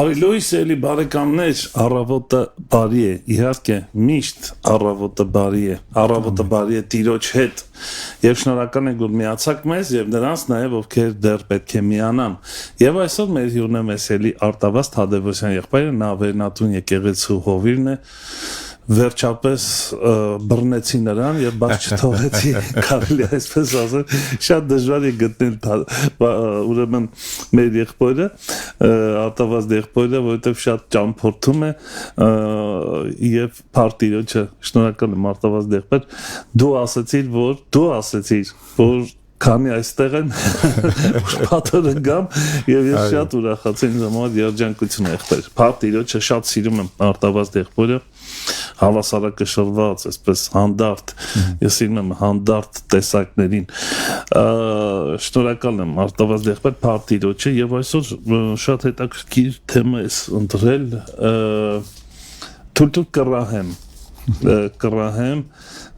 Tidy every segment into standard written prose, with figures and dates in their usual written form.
Բարի լույս էլի բարեկամներ, առավոտը բարի է, իհարկե միշտ առավոտը բարի է Տիրոջ հետ եւ շնորհակալ ենք որ միացաք մեզ եւ նրանց նաեւ ովքեր դեռ պետք է միանան։ Եվ այսօր մեր հյուրն է մեզ էլի Արտավազդ Թադևոսյան եղբայրը, նա Վերնատուն եկեղեցու հովիվն է։ Վերջապես բռնեցի նրան եւ բաց չթողեցի, կարելի այսպես ասել, շատ դժվար է գտնել ուրեմն մեր եղբայրը, Արտավազդ եղբայրը, որովհետեւ շատ ճամփորդում է եւ Փարտիրոջը, շնորհակալ եմ Արտավազդ եղբայր, դու ասացիր, որ քանի այստեղ են պատերը գամ եւ ես շատ ուրախացի ինձ համար երջանկություն է եղբայր։ Փարտիրոջը շատ սիրում եմ Արտավազդ եղբայրը, հավասարակշռված, այսպես հանդարտ, ես սիրում եմ հանդարտ տեսակներին։ Շնորհակալ եմ Արտավազդ եղբայր Փարտիրոջը եւ այսօր շատ հետաքրքիր թեմա է ընտրել, թույլ կռահեմ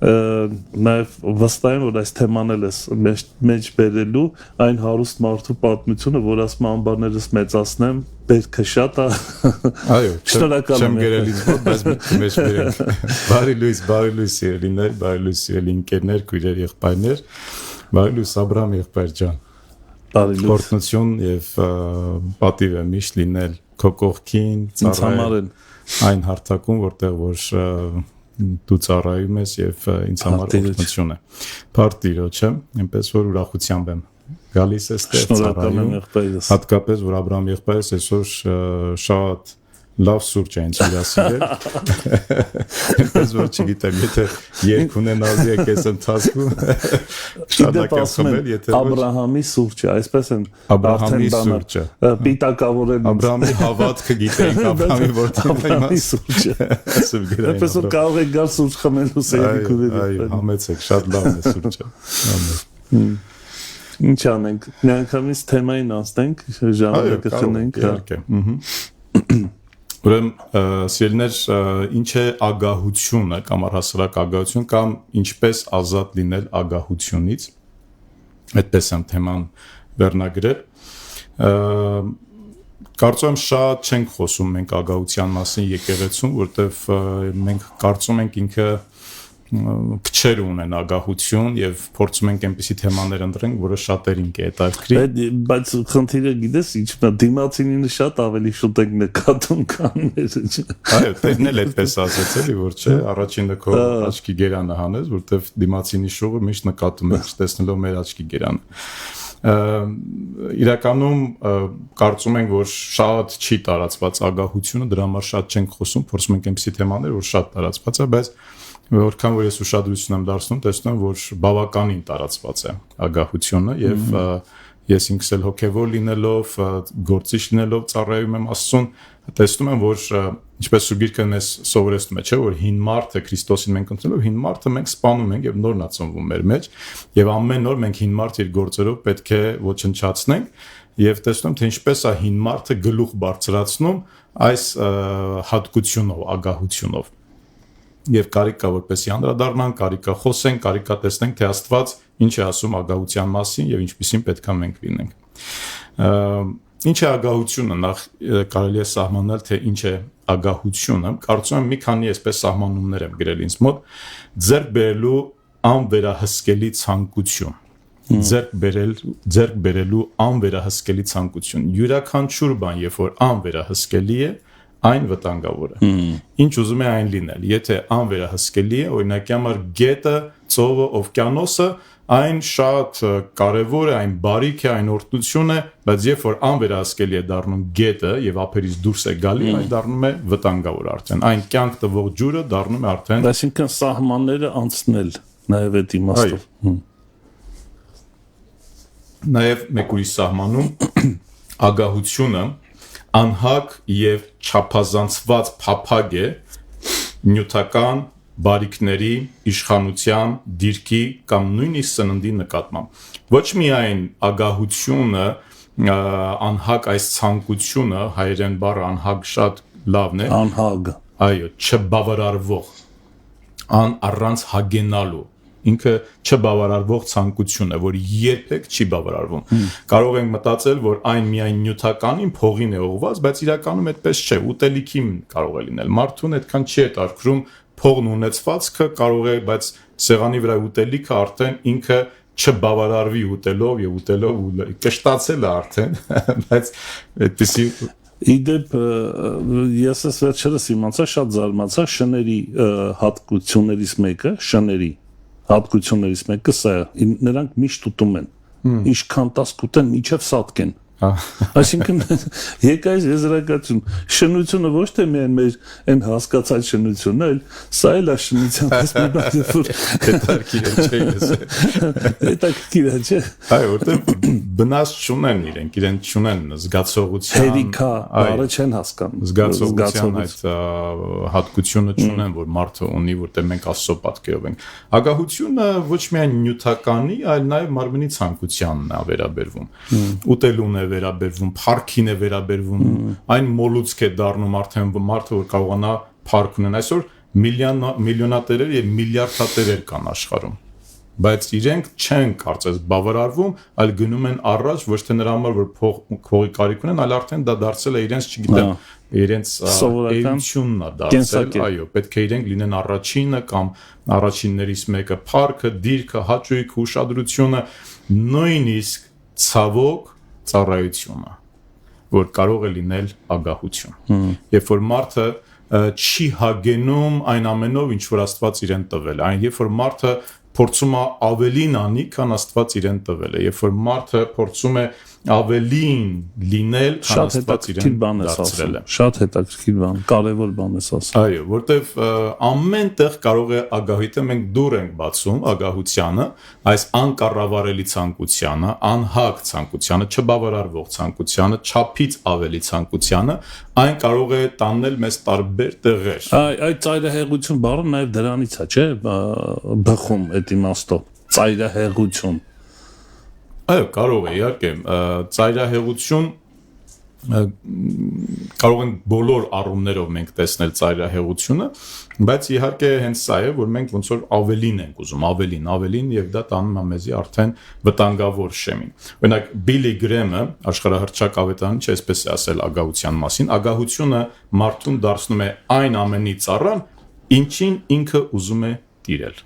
նաև վստահ եմ որ այս թեման էլ ես մեջ բերելու այն հարուստ մարդու պատմությունը, որ ասում անբարներս մեծացնեմ, պետք է շատ է։ Այո, չեմ գերելից մոտ, բայց մեջ բերենք։ Բարի լույս սիրելիներ, բարի լույս սիրելի ընկերներ, քույրեր, եղբայրներ, բարի լույս Աբրահամ եղբայր ջան։ Բարի լույս։ Օրհնություն եւ պատիվ է միշտ լինել քո կողքին, ծառայել այն հարթակում, որտեղ որ դու ծառայում ես եւ ինձ համար օրհնություն է։ Փարտիրոջը, այնպես որ ուրախությամբ եմ գալիս էստեղ ծառայում։ Հատկապես որ Աբրահամ եղբայրս այսօր շատ լավ սուրճ է ինձ հյուրասիրել։ Այնպես որ չգիտեմ, եթե երկ ունենալու եք այս ընթացքում շատ լավ կխմել, եթե Աբրահամի սուրճը, այսպես են Աբրահամի սուրճը։ Պիտակավորել Աբրահամի հավատքը գիտենք, Աբրահամի Աբրահամի սուրճը։ Այնպես որ կարող եք գալ սուրճ խմելու սերիկուրի։ Այո, համեցեք, շատ լավ է սուրճը։ Ինչ անենք, միանգամից թեմային անցնենք, ժամանակ կխնենք։ Իհարկե։ Ուրեմն սիրելիներ, ինչ է ագահությունը կամ առհասարակ ագահություն կամ ինչպես ազատ լինել ագահությունից, այդպես եմ թեման վերնագրել։ Կարծում եմ շատ չենք խոսում մենք ագահության մասին եկեղեցում, որտեվ մենք կարծում ենք ինքը քչեր ունեն ագահություն եւ փորձում ենք այնպիսի թեմաներ ընտրենք, որը շատերին կհետաքրքրի։ Բայց խնդիրը գիտես ինչն է, դիմացինինը շատ ավելի շուտ եք նկատում քան մերը։ Այո, դերն էլ այդպես ասեց էլի, որ չէ, առաջինը քո աչքի գերանը հանես, որտեվ դիմացինի շողը միշտ նկատում ես, տեսնելով մեր աչքի գերանը։ Իրականում կարծում ենք, որ շատ չի տարածված ագահությունը, դրա համար շատ չենք խոսում, փորձում ենք այնպիսի թեմաներ, որ շատ տարածված է, բայց որքան որ ես ուշադրություն եմ դարձնում, տեսնում եմ, որ բավականին տարածված է ագահությունը եւ ես ինքս էլ հոգեվոր լինելով, գործիչ լինելով ծառայում եմ Աստծուն, տեսնում եմ, որ ինչպես Սուրբ Գիրքը մեզ սովորեցնում է, չէ՞, որ հին մարդը Քրիստոսին մենք ընտրելով հին մարդը մենք սպանում ենք եւ նորն ածնվում մեր մեջ եւ ամեն օր մենք հին մարդը իր գործերով պետք է ոչնչացնենք եւ տեսնում եմ, թե ինչպես է հին մարդը գլուխ բարձրացնում այս հատկությունով, ագահությունով։ Եվ կարիք կա որպեսի անդրադառնանք, կարիք կա խոսենք, կարիք կա տեսնենք, թե Աստված ինչ է ասում ագահության մասին եւ ինչպիսին պետք է մենք լինենք։ Ինչ է ագահությունը, նախ կարելի է սահմանել, թե ինչ է ագահությունը։ Կարծում եմ մի քանի այսպես սահմանումներ եմ գրել ինձ մոտ, ձեռք բերելու անվերահսկելի ցանկություն։ Ձեռք բերելու անվերահսկելի ցանկություն։ Յուրաքանչյուր բան, երբ որ անվերահսկելի է, այն վտանգավոր է։ Ինչ ուզում է այն լինել։ Եթե անվերահսկելի է, օրինակի համար գետը, ծովը, օվկիանոսը, այն շատ կարևոր է, այն բարիք է, այն օրհնություն է, բայց երբ որ անվերահսկելի է դառնում գետը եւ ափերից դուրս է գալի, այն դառնում է վտանգավոր արդեն։ Այն կյանք տվող ջուրը դառնում է արդեն։ Այսինքն սահմանները անցնել նաեւ այդ իմաստով։ Նաեւ մեկ ուրիշ սահմանում ագահությունը անհակ եւ չափազանցված փափագ է նյութական բարիքների, իշխանության, դիրքի կամ նույնիսկ սննդի նկատմամբ։ Ոչ միայն ագահությունը, անհակ այս ցանկությունը, հայերեն բառը անհակ շատ լավն է։ Անհագ։ Այո, չբավարարվող, առանց հագենալու, ինքը չբավարարվող ցանկություն է, որ երբեք չի բավարարվում։ Կարող ենք մտածել, որ այն միայն նյութականին փողին է ուղղված, բայց իրականում այդպես չէ, ուտելիքին կարող է լինել։ Մարդուն այդքան չի հետաքրքրում փողն ունեցվածքը, կարող է, բայց սեղանի վրա ուտելիքը արդեն ինքը չբավարարվի ուտելով եւ ուտելով կշտացել է արդեն, բայց այդպեսի Իդեպ ես ես վերջերս իմացա, շատ զարմացա շների հատկություններից մեկը սա է, նրանք միշտ ուտում են, ինչքան տաս կուտեն, մինչև սատկեն։ Այսինքն եկա այս եզրակացություն, շնությունը ոչ թե միայն մեր այն հասկացած շնությունն է, այլ սա էլ է շնության պես մի բան, որ հետաքրքիր է, չէ՞։ Այո, որտեղ բնած չունեն իրենք չունեն զգացողության, հերիքա, բառը չեն հասկանում, զգացողության այդ հատկությունը չունեն, որ մարդը ունի, որտեղ մենք Աստծո պատկերով ենք։ Ագահությունը ոչ միայն նյութականի, այլ նաև մարմնի ցանկությանն է վերաբերվում։ Ուտելուն է վերաբերվում, փառքին է վերաբերվում, այն մոլուցք է դառնում արդեն մարդը, որ կարողանա փառք ունենալ։ Այսօր միլիոնատերեր եւ միլիարդատերեր կան աշխարհում, բայց իրենք չեն կարծես բավարարվում, այլ գնում են առաջ ոչ թե նրա համար, որ փողի կարիք ունեն, այլ արդեն դա դարձել է իրենց, չգիտեմ, իրենց էությունն է դարձել, այո, պետք է իրենք լինեն առաջինը կամ առաջիններից մեկը, փառքը, դիրքը, հաճույքը, ուշադրությունը, նույնիսկ ցավոք ծառայությունը, որ կարող է լինել ագահություն։ Երբ որ մարդը չի հագենում այն ամենով, ինչ որ Աստված իրեն տվել է, երբ որ մարդը փորձում է ավելին անի, քան Աստված իրեն տվել է, երբ որ մարդը փորձում է ավելին լինել, քան Աստված իրեն դարձրել է։ Շատ հետաքրքիր բան, կարևոր բան ես ասում։ Այո, որտեվ ամեն տեղ կարող է ագահույթը, մենք դուր ենք բացում ագահությանը, այս անկառավարելի ցանկությանը, անհակ ցանկությանը, չբավարարվող ցանկությանը, չափից ավելի ցանկությանը, այն կարող է տանել մեզ տարբեր տեղեր։ Այդ ծայրահեղություն բառը նաև դրանից է, չէ՞, բխում այդ իմաստով, ծայրահեղություն։ Այո, կարող է, իհարկե, ծայրահեղություն կարող ենք բոլոր առումներով մենք տեսնել ծայրահեղությունը, բայց իհարկե հենց սա է, որ մենք ոնց որ ավելին ենք ուզում, ավելին եւ դա տանում է մեզի արդեն վտանգավոր շեմին։ Օրինակ Բիլի Գրեմը աշխարհահռչակ ավետարանը չէ, այսպես է ասել ագահության մասին, ագահությունը մարդուն դարձնում է այն ամենի ծառան, ինչին ինքը ուզում է տիրել։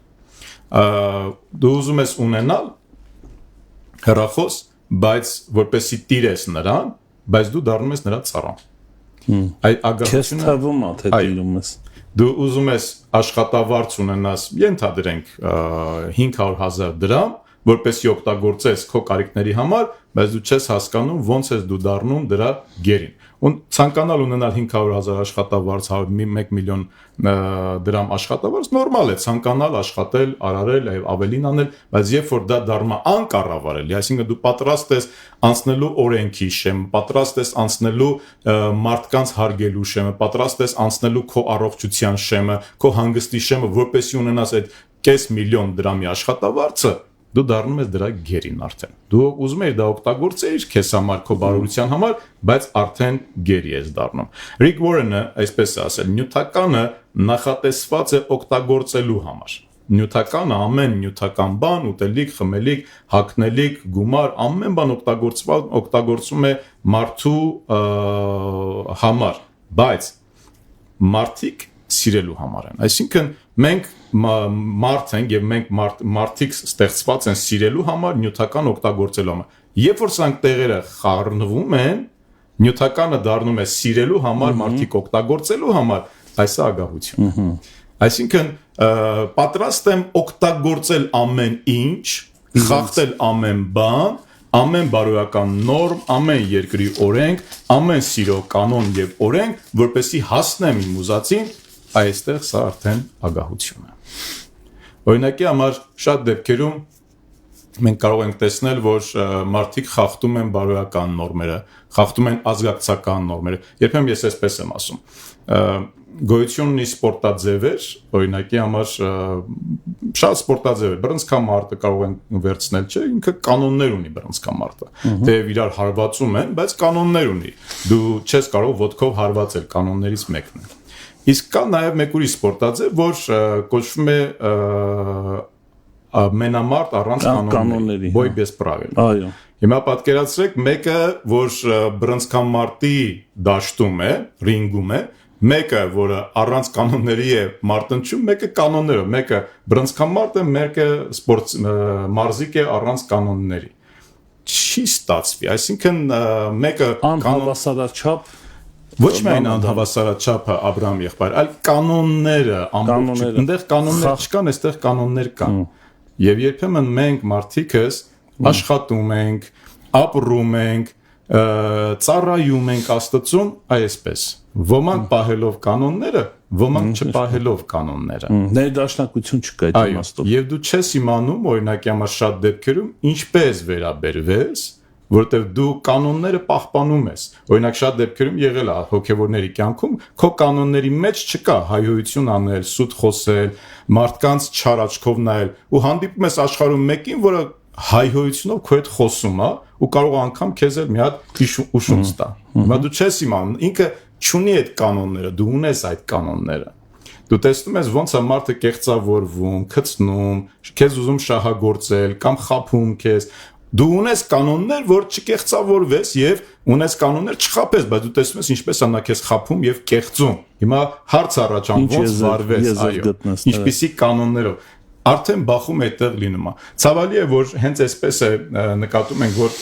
Դու ուզում ես ունենալ հեռախոս, բայց որպեսի տիրես նրան, բայց դու դառնում ես նրա ծառան։ Այդ ագահությունը քեզ թվում է թե տիրում ես։ Դու ուզում ես աշխատավարձ ունենաս, ենթադրենք 500,000 դրամ, որպեսի օգտագործես քո կարիքների համար, բայց դու չես հասկանում ոնց ես դու դառնում դրա գերին։ Ու ցանկանալ ունենալ 500,000 աշխատավարձ, 1 միլիոն դրամ աշխատավարձ, նորմալ է ցանկանալ աշխատել, արարել եւ ավելին անել, բայց երբ որ դա դառնում է անկառավարելի, այսինքն դու պատրաստ ես անցնելու օրենքի շեմ, պատրաստ ես անցնելու մարդկանց հարգելու շեմը, պատրաստ ես անցնելու քո առողջության շեմը, քո հանգստի շեմը, որպեսզի ունենաս այդ կես միլիոն դրամի աշխատավարձը, դու դառնում ես դրա գերին արդեն։ Դու ուզում ես դա օգտագործեիր քեզ համար, քո բարօրության համար, բայց արդեն գերի ես դառնում։ Ռիկ Վորենը այսպես է ասել, նյութականը նախատեսված է օգտագործելու համար։ Նյութականը ամեն նյութական բան, ուտելիք, խմելիք, հագնելիք, գումար, ամեն բան օգտագործում է մարդու համար, բայց մարդիկ սիրելու համար են։ Այսինքն մենք մարդ ենք եւ մենք մարդիկ ստեղծված են սիրելու համար, նյութական օգտագործելու համար։ Երբ որ սրանք տեղերը խառնվում են, նյութականը դառնում է սիրելու համար, մարդիկ օգտագործելու համար, այս է ագահություն։ Այսինքն պատրաստ եմ օգտագործել ամեն ինչ, խախտել ամեն բան, ամեն բարոյական նորմ, ամեն երկրի օրենք, ամեն սիրո կանոն եւ օրենք, որպեսզի հասնեմ իմ ուզածին, այստեղ սա արդեն ագահություն է։ Օրինակի համար շատ դեպքերում մենք կարող ենք տեսնել, որ մարդիկ խախտում են բարոյական նորմերը, խախտում են ազգակցական նորմերը։ Երբեմն ես այսպես եմ ասում, գոյություն ունի սպորտաձևեր, օրինակի համար շատ սպորտաձևեր, բռնցքամարտը կարող են վերցնել, չէ, ինքը կանոններ ունի բռնցքամարտը։ Թեև իրար հարվածում են, բայց կանոններ ունի։ Դու չես կարող ոտքով հարվածել, կանոններից մեկն է։ Իսկ կա նաև մեկ ուրիշ սպորտաձև, որ կոչվում է մենամարտ առանց կանոնների, բոյ без правил։ Այո։ Հիմա պատկերացրեք մեկը, որ բռնցքամարտի դաշտում է, ռինգում է, մեկը, որը առանց կանոնների է մարտնչում, մեկը կանոններով, մեկը բռնցքամարտ է, մեկը սպորտ մարզիկ է առանց կանոնների։ Չի ստացվի, այսինքն մեկը անհավասարաչափ ոչ միայն անհավասարաչափը Աբրահամ եղբայր, այլ կանոնները ամբողջ, այնտեղ կանոններ չկան, այստեղ կանոններ կան։ Եվ երբեմն մենք մարդիկս աշխատում ենք, ապրում ենք, ծառայում ենք Աստծուն այսպես։ Ոմանք պահելով կանոնները, ոմանք չպահելով կանոնները։ Ներդաշնակություն չկա այդ իմաստով։ Եվ դու չես իմանում, օրինակ համար շատ դեպքերում, ինչպես վերաբերվես, որտեղ դու կանոնները պահպանում ես։ Օրինակ շատ դեպքերում եղել է հոգևորների կյանքում, քո կանոնների մեջ չկա հայհոյություն անել, սուտ խոսել, մարդկանց չար աչքով նայել, ու հանդիպում ես աշխարհում մեկին, որը հայհոյությունով քո հետ խոսում է, ու կարող անգամ քեզ էլ մի հատ ուշունց տա։ Հիմա դու չես իմանում, ինքը չունի այդ կանոնները, դու ունես այդ կանոնները։ Դու տեսնում ես ոնց է մարդը կեղծավորվում, քծնում, քեզ ուզում շահագործել կամ խաբում քեզ։ Դու ունես կանոններ, որ չկեղծավորվես եւ ունես կանոններ չխաբես, բայց դու տեսնում ես ինչպես է նա քեզ խաբում եւ կեղծում։ Հիմա հարց առաջանում ոնց վարվես, այո, ինչպիսի կանոններով։ Արդեն բախում այդտեղ լինում է։ Ցավալի է, որ հենց այսպես է նկատում ենք, որ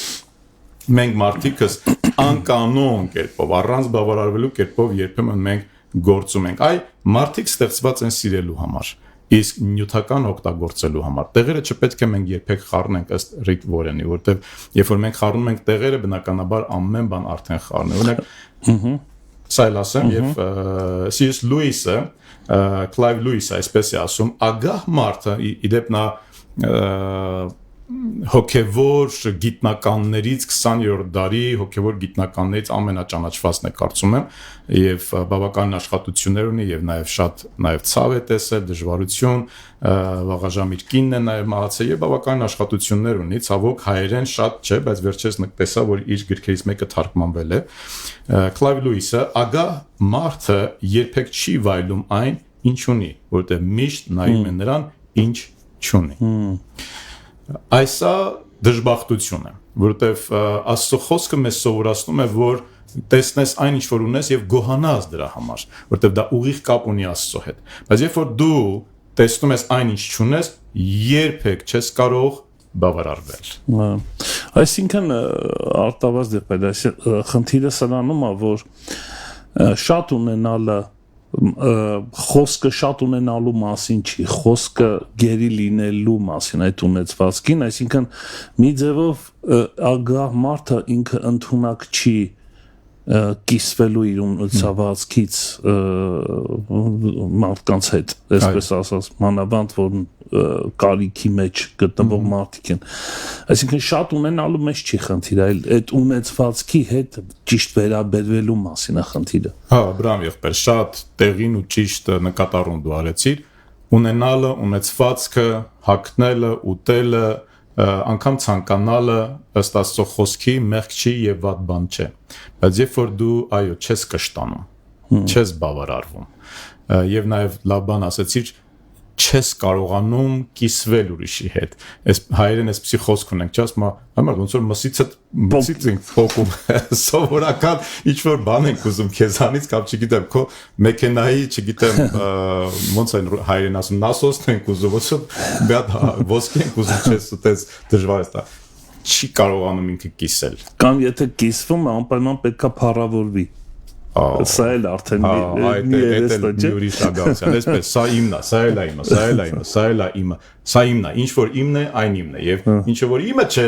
մենք մարդիկս անկանոն կերպով, առանց բավարարվելու կերպով երբեմն մենք գործում ենք։ Այ մարդիկ ստեղծված են սիրելու համար, իսկ նյութական օգտագործելու համար։ Տեղերը չպետք է մենք երբեք խառնենք ըստ Ռիկ Վորենի, որտեղ երբ որ մենք խառնում ենք տեղերը, բնականաբար ամեն բան արդեն խառն է։ Օրինակ, սա էլ ասեմ, եւ C.S. Լուիսը, Clive Lewis-ը այսպես է ասում, ագահ մարդը, իդեպ նա հոգևոր գիտնականներից 20-րդ դարի հոգևոր գիտնականներից ամենաճանաչվածն է կարծում եմ եւ բավական աշխատություններ ունի եւ նաեւ ցավ է տեսել դժվարություն վաղաժամ իր կինն է նաեւ մահացել եւ բավական աշխատություններ ունի ցավոք հայերեն շատ չէ բայց վերջերս տեսա որ իր գրքերից մեկը թարգմանվել է Clive Lewis-ը ագահ մարդը երբեք չի վայելում այն ինչ ունի որտեղ միշտ նայում է նրան ինչ չունի Այսա դժբախտություն է, որովհետև Աստծո խոսքը մեզ սովորացնում է, որ տեսնես այն ինչ որ ունես եւ գոհանաս դրա համար, որովհետև դա ուղիղ կապ ունի Աստծո հետ։ Բայց երբ որ դու տեսնում ես այն ինչ չունես, երբեք չես կարող բավարարվել։ Այսինքն արտավազդ է, բայց խնդիրը սրանում է, որ շատ ունենալը խոսքը շատ ունենալու մասին չի, խոսքը գերի լինելու մասին այդ ունեցվածքին, այսինքն մի ձևով ագահ մարդը ինքը ընդունակ չի կիսվելու իր ունեցվածքից մարդկանց հետ, այսպես ասած, մանավանդ որ կարիքի մեջ գտնվող մարդիկ են։ Այսինքն շատ ունենալու մեջ չի խնդիրը, այլ այդ ունեցվածքի հետ ճիշտ վերաբերվելու մասին է խնդիրը։ Հա, Աբրահամ եղբայր, շատ տեղին ու ճիշտ նկատառում դու արեցիր, ունենալը, ունեցվածքը, հագնելը, ուտելը, անգամ ցանկանալը ըստ Աստծո խոսքի մեղք չի եւ վատ բան չէ։ Բայց երբ որ դու այո, չես կշտանում, չես բավարարվում եւ նաեւ լավ բան ասեցիր, չես կարողանում կիսվել ուրիշի հետ։ Այս հայերեն այսպեսի խոսք ունենք, չէ՞, ասում համար ոնց որ մսից ենք փոկում, սովորական ինչ որ բան ենք ուզում քեզանից կամ չգիտեմ, քո մեքենայի, չգիտեմ, ոնց են հայերեն ասում, նասոսն ենք ուզում, ոնց որ մի հատ ոսկի ենք ուզում, չես ուտես դժվար է դա։ Չի կարողանում ինքը կիսել։ Կամ եթե կիսվում է, անպայման պետքա փառավորվի։ Սա էլ արդեն մի ուրիշ ագացիան, այսպես, սա իմն է, սա էլ է իմը, սա էլ է իմը, սա էլ է իմը, սա իմն է, ինչ որ իմն է, այն իմն է, եւ ինչը որ իմը չէ,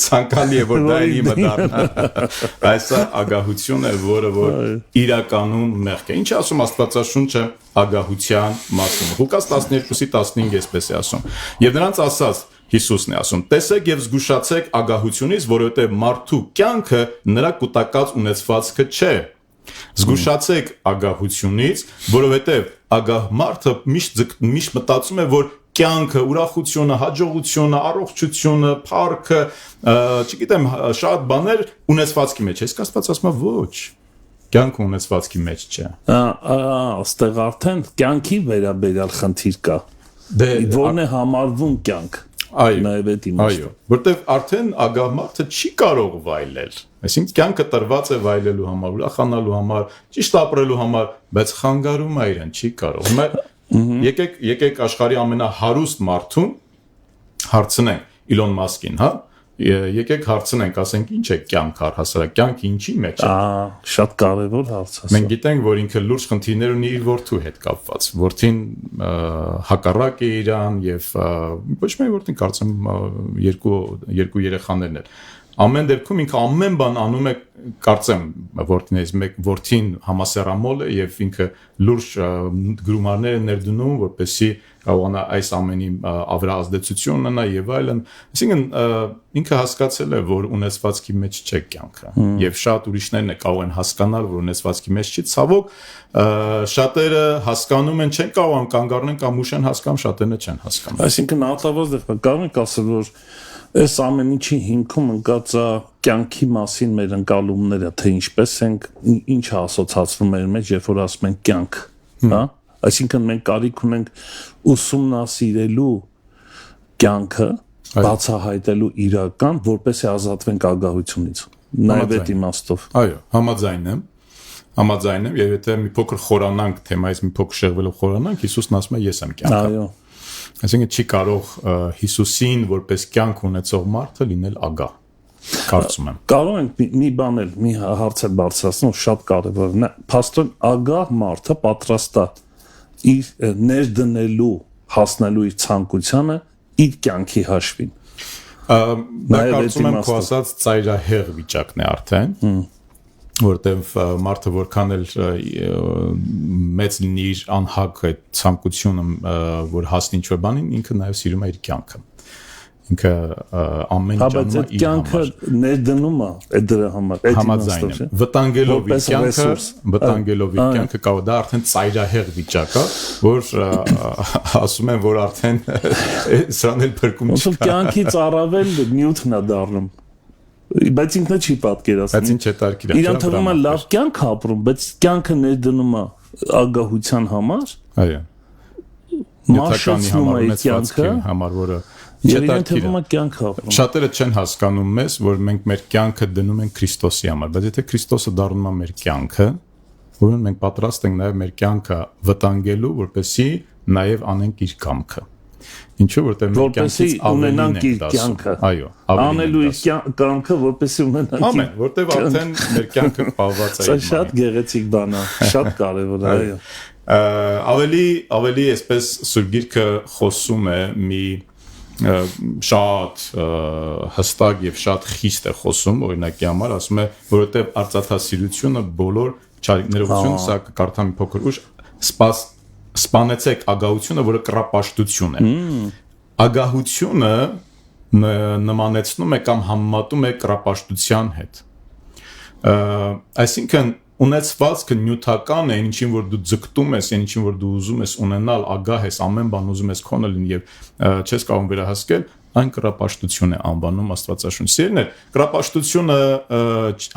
ցանկալի է որ դա իմը դառնա։ Այսա ագահություն է, որը որ իրականում մեղք է։ Ինչ է ասում Աստվածաշունչը ագահության մասին։ Ղուկաս 12:15 այսպես է ասում։ Եվ նրանց ասած Հիսուսն է ասում. տեսեք եւ զգուշացեք ագահությունից, որովհետեւ մարդու կյանքը նրա կուտակած ունեցվածքը չէ։ Զգուշացեք ագահությունից, որովհետև ագահ մարդը միշտ մտածում է, որ կյանքը, ուրախությունը, հաջողությունը, առողջությունը, փառքը, չգիտեմ, շատ բաներ ունեցվածքի մեջ է։ Իսկ Աստված ասում է ոչ, կյանքը ունեցվածքի մեջ չէ։ Այստեղ արդեն կյանքի վերաբերյալ խնդիր կա։ Որն է համարվում կյանք։ Այո, որտեվ արդեն ագահ մարդը չի կարող վայելել։ Այսինքն կյանքը տրված է վայելելու համար, ուրախանալու համար, ճիշտ ապրելու համար, բայց խանգարում է իրեն, չի կարող։ Հիմա եկեք աշխարհի ամենահարուստ մարդուն հարցնենք Իլոն Մասկին, հա։ Եկեք հարցնենք, ասենք ինչ է կյանք առհասարակ, կյանքը ինչի մեջ է։ Շատ կարևոր հարց է։ Մենք գիտենք, որ ինքը լուրջ խնդիրներ ունի իր որդու հետ կապված։ Որդին հակառակ է իրան եւ ոչ միայն որդին, կարծեմ երկու երեխաներն են։ Ամեն դեպքում ինքը ամեն բան անում է, կարծեմ, որդիներից մեկ որդին համասեռամոլ է եւ ինքը լուրջ գրումարներ է ներդնում, որպեսզի կարողանա այս ամենի ավրա ազդեցություն ունենա եւ այլն։ Այսինքն ինքը հասկացել է, որ ունեցվածքի մեջ չէ կյանքը եւ շատ ուրիշներն է կարող են հասկանալ, որ ունեցվածքի մեջ չի։ Ցավոք շատերը հասկանում են, չեն կարող կանգ առնեն կամ ուշ են հասկանում, շատերն չեն հասկանում։ Այսինքն արտավոզ դեպքում կարող ենք ասել, որ այս ամեն ինչի հիմքում ընկած է կյանքի մասին մեր ընկալումները, թե ինչպես ենք, ինչ է ասոցացվում մեր մեջ, երբ որ ասում ենք կյանք, հա։ Այսինքն մենք կարիք ունենք ուսումնասիրելու կյանքը, բացահայտելու իրական, որպեսզի ազատվենք ագահությունից։ Նաև այդ իմաստով։ Այո, համաձայն եմ, եւ եթե մի փոքր խորանանք թեմայից, մի փոքր շեղվելով խորանանք, Հիսուսն ասում է ես եմ կյանքը։ Այո։ Այսինքն չի կարող Հիսուսին որպես կյանք ունեցող մարդը լինել ագահ։ Կարծում եմ։ Կարող ենք մի բան էլ, մի հարց էլ բարձրացնել, շատ կարևոր է։ Փաստորեն ագահ մարդը պատրաստ է իր ներդնելու, հասնելու իր ցանկությանը իր կյանքի հաշվին։ Դա կարծում եմ քո ասած ծայրահեղ վիճակն է արդեն, որտեվ մարդը որքան էլ մեծ լինի իր անհակ այդ ցանկությունը, որ հասնի ինչ-որ բանին, ինքը նաև սիրում է իր կյանքը։ Ինքը ամեն ինչ անում է իր կյանքը ներդնում է այդ դրա համար, այդ համաձայն եմ։ Վտանգելով իր կյանքը կարող դա արդեն ծայրահեղ վիճակ է, որ ասում են, որ արդեն սրան էլ փրկում չկա։ Ոնց կյանքից առավել նյութն է դառնում։ Բայց ինքնը չի պատկերացնում։ Բայց ինչ է տարկիր։ Իրան թվում է լավ կյանք ապրում, բայց կյանքը ներդնում է ագահության համար։ Այո։ Մաշացնում է կյանքը համար, որը Իրան թվում է կյանք ապրում։ Շատերը չեն հասկանում մեզ, որ մենք մեր կյանքը դնում ենք Քրիստոսի համար, բայց եթե Քրիստոսը դառնում է մեր կյանքը, ուրեմն մենք պատրաստ ենք նաև մեր կյանքը վտանգելու, որպեսզի նաև անենք իր կամքը։ Ինչու որտեղ մեր կյանքից ունենանք իր կյանքը։ Այո, անելու իր կյանքը, որպեսզի ունենանք։ Ամեն, որտեղ արդեն մեր կյանքը պահված է։ Սա շատ գեղեցիկ բան է, շատ կարևոր է, այո։ Ավելի այսպես Սուրբ Գիրքը խոսում է մի շատ հստակ եւ շատ խիստ է խոսում, օրինակի համար ասում է, որովհետեւ արծաթասիրությունը բոլոր չարիքներովությունը, սա կարդա մի փոքր ուշ, սպանեցեք ագահությունը, որը կռապաշտություն է։ Ագահությունը նմանեցնում է կամ համեմատում է կռապաշտության հետ։ Այսինքն ունեցվածքը նյութական է, ինչին որ դու ձգտում ես, ինչին որ դու ուզում ես ունենալ, ագահ ես, ամեն բան ուզում ես քոնը լինի եւ չես կարող վերահասկել, այն կռապաշտություն է անվանում Աստվածաշունչը։ Սիրելիներ, կռապաշտությունը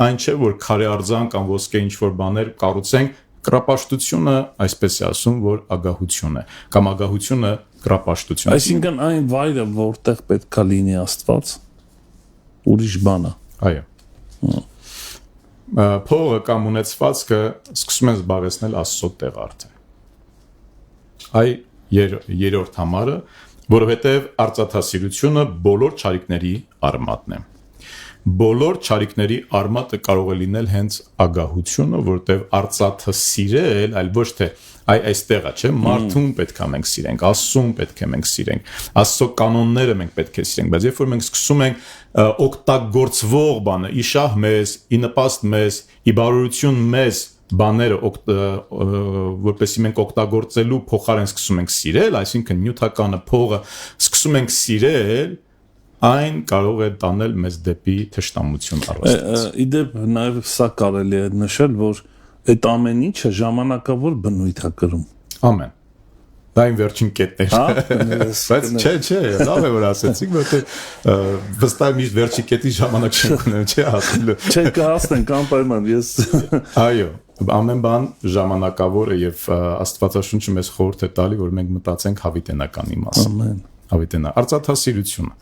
այն չէ, որ քարե արձան կամ ոսկե ինչ որ բաներ կառուցենք, կռապաշտությունը, այսպես է ասում, որ ագահություն է, կամ ագահությունը կռապաշտություն է։ Այսինքն այն վայրը, որտեղ պետք է լինի Աստված, ուրիշ բան է։ Այո։ Փողը կամ ունեցվածքը սկսում են զբաղեցնել Աստծո տեղ արդեն։ Այ երրորդ համարը, որովհետև արծաթասիրությունը բոլոր չարիքների արմատն է։ Բոլոր չարիքների արմատը կարող է լինել հենց ագահությունը, որովհետև արծաթը սիրել, այլ ոչ թե այստեղ է, չէ՞, մարդուն պետք է մենք սիրենք, Աստծուն պետք է մենք սիրենք, Աստծո կանոնները մենք պետք է սիրենք, բայց երբ որ մենք սկսում ենք օգտագործվող բանը, ի շահ մեզ, ի նպաստ մեզ, ի բարօրություն մեզ բաները որպեսզի մենք օգտագործելու փոխարեն սկսում ենք սիրել, այսինքն նյութականը փողը սկսում ենք սիրել, այն կարող է տանել մեզ դեպի թշնամություն առաստից։ Իդեպ նաև սա կարելի է նշել, որ այդ ամեն ինչը ժամանակավոր բնույթ է կրում։ Ամեն։ դա իմ վերջին կետն էր։ Բայց չէ, լավ է որ ասեցիք, որովհետեւ վստահ միշտ վերջի կետի ժամանակ չենք ունենում, չէ՞ հասնելու։ Չէ, կհասնենք անպայման, ես Այո, ամեն բան ժամանակավոր է եւ Աստվածաշունչը մեզ խորհուրդ է տալի, որ մենք մտածենք հավիտենականի մասին։ ամեն Հավիտենա արծաթասիրությունը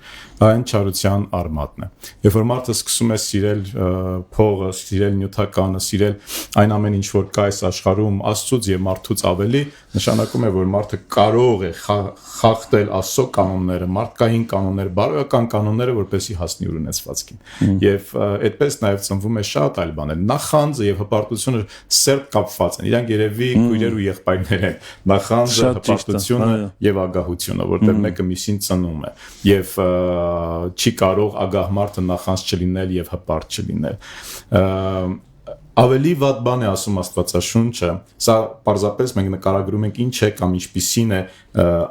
այն չարության արմատն է երբ որ մարդը սկսում է սիրել փողը, սիրել նյութականը, սիրել այն ամեն ինչ որ կա այս աշխարհում Աստծուց եւ մարդուց ավելի նշանակում է որ մարդը կարող է խախտել Աստծո կանոնները, մարդկային կանոնները, բարոյական կանոնները, որպեսզի հասնի իր ունեցվածքին եւ այդպես նաեւ ծնվում է շատ այլ բաներ նախանձը եւ հպարտությունը սերտ կապված են իրանք երևի քույրեր ու եղբայրներ են նախանձը, հպարտությունը եւ ագահությունը որտեղ մեկը մյուսին ծնում է եւ չի կարող ագահ մարդը նախանձ չլինել եւ հպարտ չլինել ավելի վատ բան է ասում Աստվածաշունչը սա պարզապես մենք նկարագրում ենք ինչ է կամ ինչպիսին է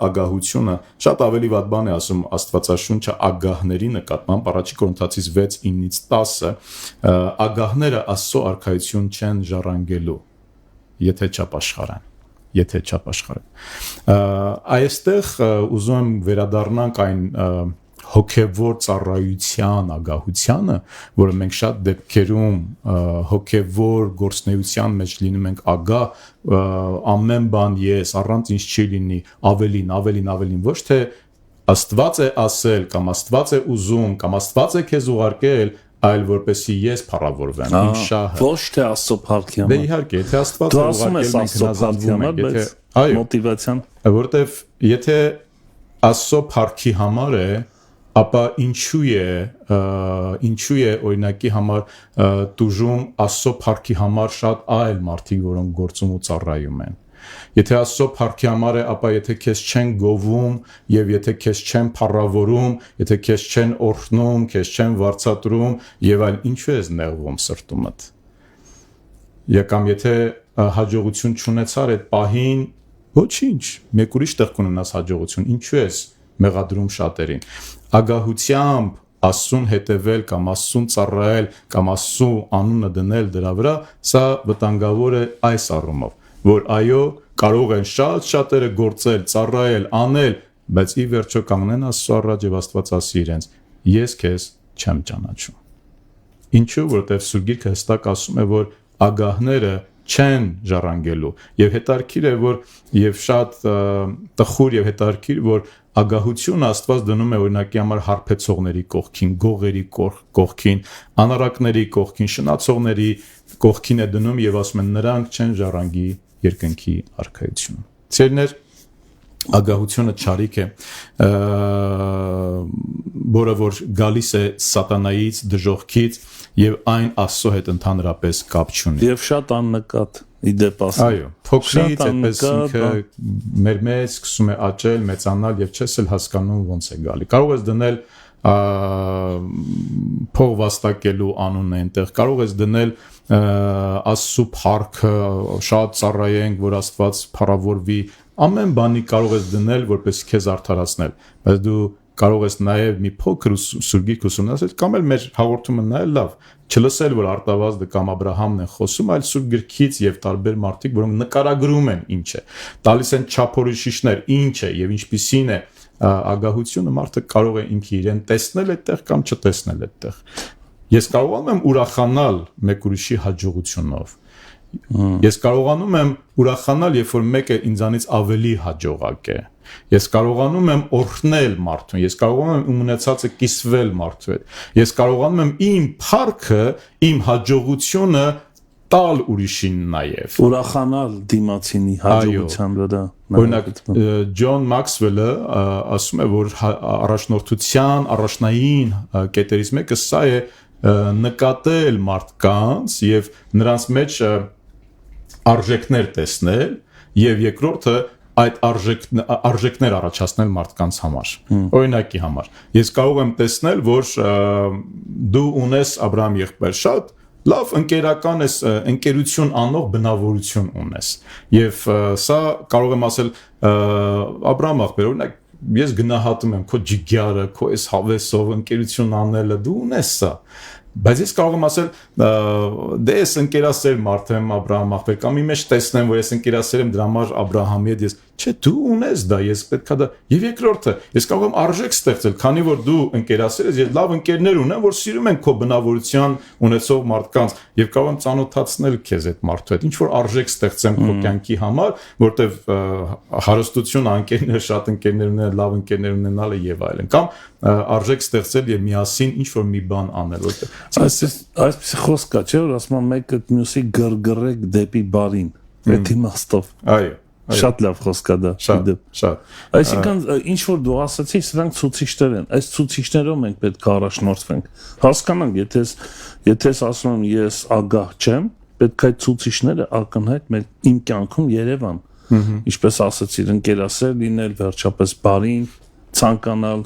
ագահությունը շատ ավելի վատ բան է ասում Աստվածաշունչը ագահների նկատմամբ առաջի Կորինթացիս 6:9-10 ագահները Աստծո արքայություն չեն ժառանգելու եթե չապաշխարեն այստեղ ուզում եմ վերադառնանք այն հոգևոր ծառայության ագահությանը, որը մենք շատ դեպքերում հոգևոր գործնեության մեջ լինում ենք ագահ, ամեն բան ես, առանց ինձ չի լինի, ավելին, ոչ թե Աստված է ասել, կամ Աստված է ուզում, կամ Աստված է քեզ ուղարկել, այլ որպեսի ես փառավորվեմ, իմ շահը։ Ոչ թե Աստծո փառքի համար։ Դե իհարկե, եթե Աստված է ուղարկել, մենք հնազանդվում ենք, եթե այո, մոտիվացիան, որտեվ եթե Աստծո փառքի համար է ապա ինչու է օրինակի համար տուժում Աստծո փառքի համար շատ այլ մարդիկ, որոնք գործում ու ծառայում են։ Եթե Աստծո փառքի համար է, ապա եթե քեզ չեն գովում եւ եթե քեզ չեն փառավորում, եթե քեզ չեն օրհնում, քեզ չեն վարձատրում եւ այլ, ինչու ես նեղվում սրտումդ։ Կամ եթե հաջողություն չունեցար այդ պահին, ոչինչ, մեկ ուրիշ տեղ կունենաս հաջողություն, ինչու ես մեղադրում շատերին։ Ագահությամբ Աստծուն հետևել կամ Աստծուն ծառայել կամ Աստծու անունը դնել դրա վրա, սա վտանգավոր է այս առումով, որ այո, կարող են շատերը գործել, ծառայել, անել, բայց ի վերջո կանգնեն Աստծո առաջ եւ Աստված ասի իրենց. ես քեզ չեմ ճանաչում։ Ինչու՞, որովհետեւ Սուրբ Գիրքը հստակ ասում է, որ ագահները չեն ժառանգելու եւ հետարքիր է որ եւ շատ տխուր եւ հետարքիր որ ագահությունը Աստված դնում է օրինակի համար հարբեցողների կողքին, գողերի կողքին, անառակների կողքին, շնացողների կողքին է դնում եւ ասում են նրանք չեն ժառանգի երկնքի արքայությունը։ Ծերներ ագահությունը չարիք է, որը որ գալիս է սատանայից, դժոխքից եւ այն Աստծո հետ ընդհանրապես կապ չունի։ Եվ շատ աննկատ իդեպ ասում։ Այո, փոքրից այդպես ինքը մեր մեջ սկսում է աճել, մեծանալ եւ չես էլ հասկանում ոնց է գալի։ Կարող ես դնել փող վաստակելու անունը այնտեղ, կարող ես դնել Աստծո փառքը, շատ ծառայենք, որ Աստված փառավորվի, ամեն բանի կարող ես դնել, որպես քեզ արդարացնել, բայց դու կարող ես նաև մի փոքր Սուրբ Գիրք ուսումնասիրել, կամ էլ մեր հաղորդումը նայել լավ, չլսել, որ Արտավազդը կամ Աբրահամն են խոսում, այլ Սուրբ Գրքից եւ տարբեր մարդիկ, որոնք նկարագրում են ինչ է, տալիս են չափորոշիչներ, ինչ է եւ ինչպիսին է ագահությունը, մարդը կարող է ինքը իրեն տեսնել այդտեղ կամ չտեսնել այդտեղ։ Ես կարողանում եմ ուրախանալ մեկ ուրիշի հաջողությունով։ Ես կարողանում եմ ուրախանալ, երբ որ մեկը ինձանից ավելի հաջողակ է։ Ես կարողանում եմ օրհնել մարդուն, ես կարողանում եմ իմ ունեցածը կիսվել մարդու հետ։ Ես կարողանում եմ իմ փառքը, իմ հաջողությունը տալ ուրիշին նաև։ Ուրախանալ դիմացինի հաջողության վրա։ Օրինակ Ջոն Մաքսվելը ասում է, որ առաջնորդության առաջնային կետերից մեկը սա է նկատել մարդկանց եւ նրանց մեջ արժեքներ տեսնել եւ երկրորդը այդ արժեքներ առաջացնել մարդկանց համար։ Օրինակի համար ես կարող եմ տեսնել, որ դու ունես Աբրահամ եղբայր, շատ լավ ընկերական ես, ընկերություն անող բնավորություն ունես եւ սա կարող եմ ասել Աբրահամ եղբայր, օրինակ ես գնահատում եմ քո ջիգյարը, քո այս հավեսով ընկերություն անելը, դու ունես սա, բայց ես կարող եմ ասել դե ես ընկերասեր մարդ եմ Աբրահամ ախպեր կամ իմ մեջ տեսնեմ որ ես ընկերասեր եմ դրա համար Աբրահամի հետ ես չէ դու ունես դա ես պետքա դա եւ երկրորդը ես կարող եմ արժեք ստեղծել քանի որ դու ընկերասեր ես ես լավ ընկերներ ունեմ որ սիրում են քո բնավորության ունեցող մարդկանց եւ կարող եմ ծանոթացնել քեզ այդ մարդու հետ ինչ որ արժեք ստեղծեմ քո կյանքի համար որտեվ հարստություն անկերներ շատ ընկերներ ունենալ լավ ընկերներ ունենալը եւ այլն կամ արժեք ստեղծել եւ միասին ինչ որ մի բան անել որտեվ այսպես խոսք կա չէ որ ասում են մեկը մյուսի գրգռեք դեպի բարին այդ իմաստով այո շատ լավ խոսք է դա շատ այսինքն ինչ որ դու ասացի սրանք ցուցիչներ են այս ցուցիչներով մենք պետք է առաջնորդվենք հասկանանք եթե ասում եմ ես ագահ չեմ պետք է այդ ցուցիչները ակնհայտ մեր իմ կյանքում երևան ինչպես ասացիր ընկերասեր լինել վերջապես բարին ցանկանալ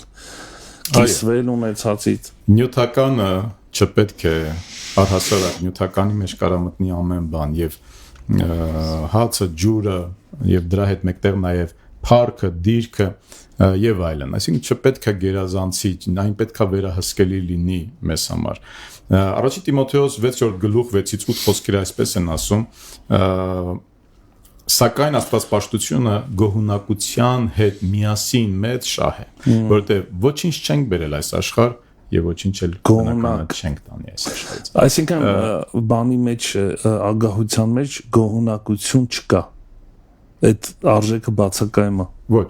կիսվել ունեցածից նյութականը չպետք է առհասարակ նյութականի մեջ կարա մտնի ամեն բան եւ հացը ջուրը եւ դրա հետ մեկտեղ նաեւ փառքը դիրքը եւ այլն այսինքն չպետք է գերազանցի այն պետք է վերահսկելի լինի մեզ համար առաջի Տիմոթեոս 6-րդ գլուխ 6-ից 8 խոսքերը այսպես են ասում սակայն աստվածպաշտությունը գոհունակության հետ միասին մեծ շահ է որտեղ ոչինչ չենք բերել այս աշխարհ եւ ոչինչ էլ գոհունակ չենք տանի այս աշխարհից այսինքն բանի մեջ ագահության մեջ գոհունակություն չկա այդ արժեքը բացակայում է ոչ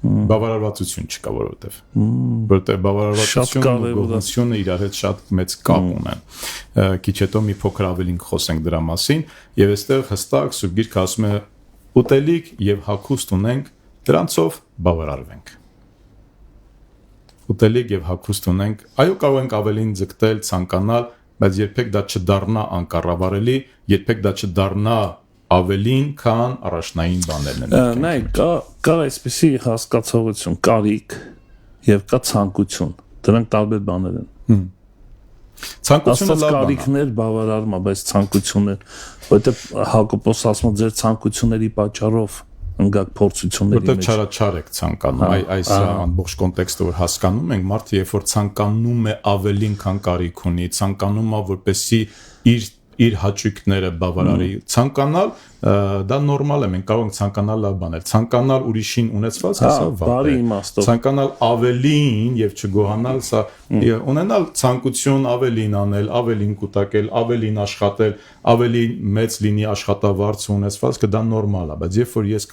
բավարարվածություն չկա որովհետեւ բավարարվածությունն ու գոհությունը իրար հետ շատ մեծ կապ ունեն քիչ հետո մի փոքր ավելին խոսենք դրա մասին եւ այստեղ հստակ Սուրբ Գիրքը ասում է ուտելիք եւ հագուստ ունենք դրանցով բավարարվենք ուտելիք եւ հագուստ ունենք այո կարող ենք ավելին ձգտել ցանկանալ բայց երբեք դա չդառնա անկառավարելի երբեք դա չդառնա ավելին քան առաջնային բաներն են նայ կա այսպեսի հասկացողություն կարիք եւ կա ցանկություն դրանք տարբեր բաներ են ցանկությունը լավ կարիքներ բավարարում բայց ցանկություններ որտեղ Հակոբոս ասում է ձեր ցանկությունների պատճառով ընկած փորձությունների մեջ որտեղ չարաչար եք ցանկանում այս ամբողջ կոնտեքստը որ հասկանում ենք մարդը երբ որ ցանկանում է ավելին քան կարիք ունի ցանկանում է որպեսի իր հաճույքները բավարարի ցանկանալ դա նորմալ է մենք կարող ենք ցանկանալ լավ բաներ ցանկանալ ուրիշին ունեցված հեսա վատ է ցանկանալ ավելին եւ չգոհանալ սա ունենալ ցանկություն ավելին անել ավելին կուտակել ավելին աշխատել ավելի մեծ լինի աշխատավարձ ունեցվածքը դա նորմալ է բայց երբ որ ես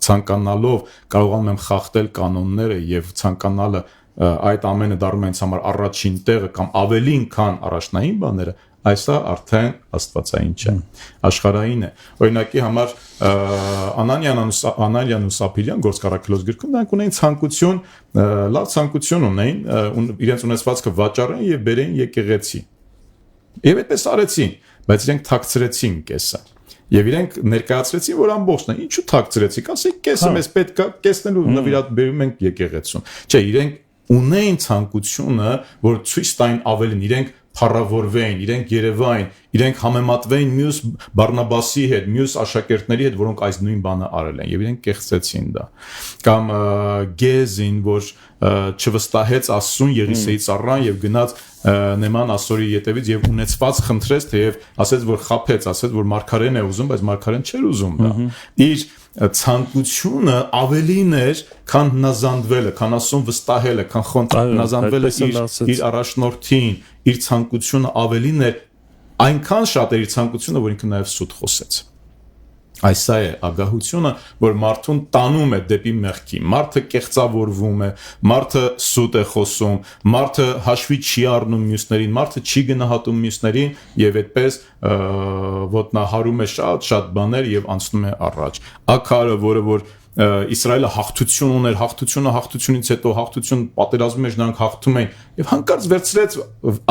ցանկանալով կարողանում եմ խախտել կանոնները եւ ցանկանալը այդ ամենը դառնում է ինձ համար առաջին տեղը կամ ավելին քան առաջնային բաները այսա արդեն աստվածային չէ աշխարհային է օրինակի համար Անանյանն ու Սափիրյան գործկառաքելոց գրքում նրանք ունեին ցանկություն լավ ցանկություն ունեին իրենց ունեցվածքը վաճառեն եւ բերեն եկեղեցի եւ այդպես արեցին բայց իրենք թաքցրեցին կեսը եւ իրենք ներկայացրեցին որ ամբողջն է ինչու թաքցրեցիք ասեք կեսը մեզ պետք է կեսնելու նվիրատ բերում ենք եկեղեցուն չէ իրենք ունեին ցանկությունը որ ցույց տային ավելին իրենք փառավորվեին, իրենք երևային, իրենք համեմատվեին մյուս Բարնաբասի հետ, մյուս աշակերտների հետ, որոնք այս նույն բանը արել են, եւ իրենք կեղծեցին դա։ Կամ Գեզին, որ չվստահեց Աստծուն Եղիսեի ծառան եւ գնաց Նեման Ասորի ետևից եւ ունեցված խնդրեց, թեև ասեց, որ խափեց, ասեց, որ մարգարեն է ուզում, բայց մարգարեն չէր ուզում դա։ Իր ցանկությունը ավելին էր, քան հնազանդվելը, քան Աստծուն վստահելը, քան հնազանդվելը իր առաջնորդին, իր ցանկությունը ավելին էր, այնքան շատ էր իր ցանկությունը, որ ինքը նաև սուտ խոսեց։ Այս է ագահությունը, որ մարդուն տանում է դեպի մեղքի, մարդը կեղծավորվում է, մարդը սուտ է խոսում, մարդը հաշվի չի առնում մյուսներին, մարդը չի գնահատում մյուսներին եւ այդպես ոտնահարում է շատ բաներ եւ անցնում է առաջ։ Աքարը, որը որ Իսրայելը հաղթություն ուներ, հաղթությունից հետո հաղթություն պատերազմի մեջ նրանք հաղթում էին եւ հանկարծ վերցրեց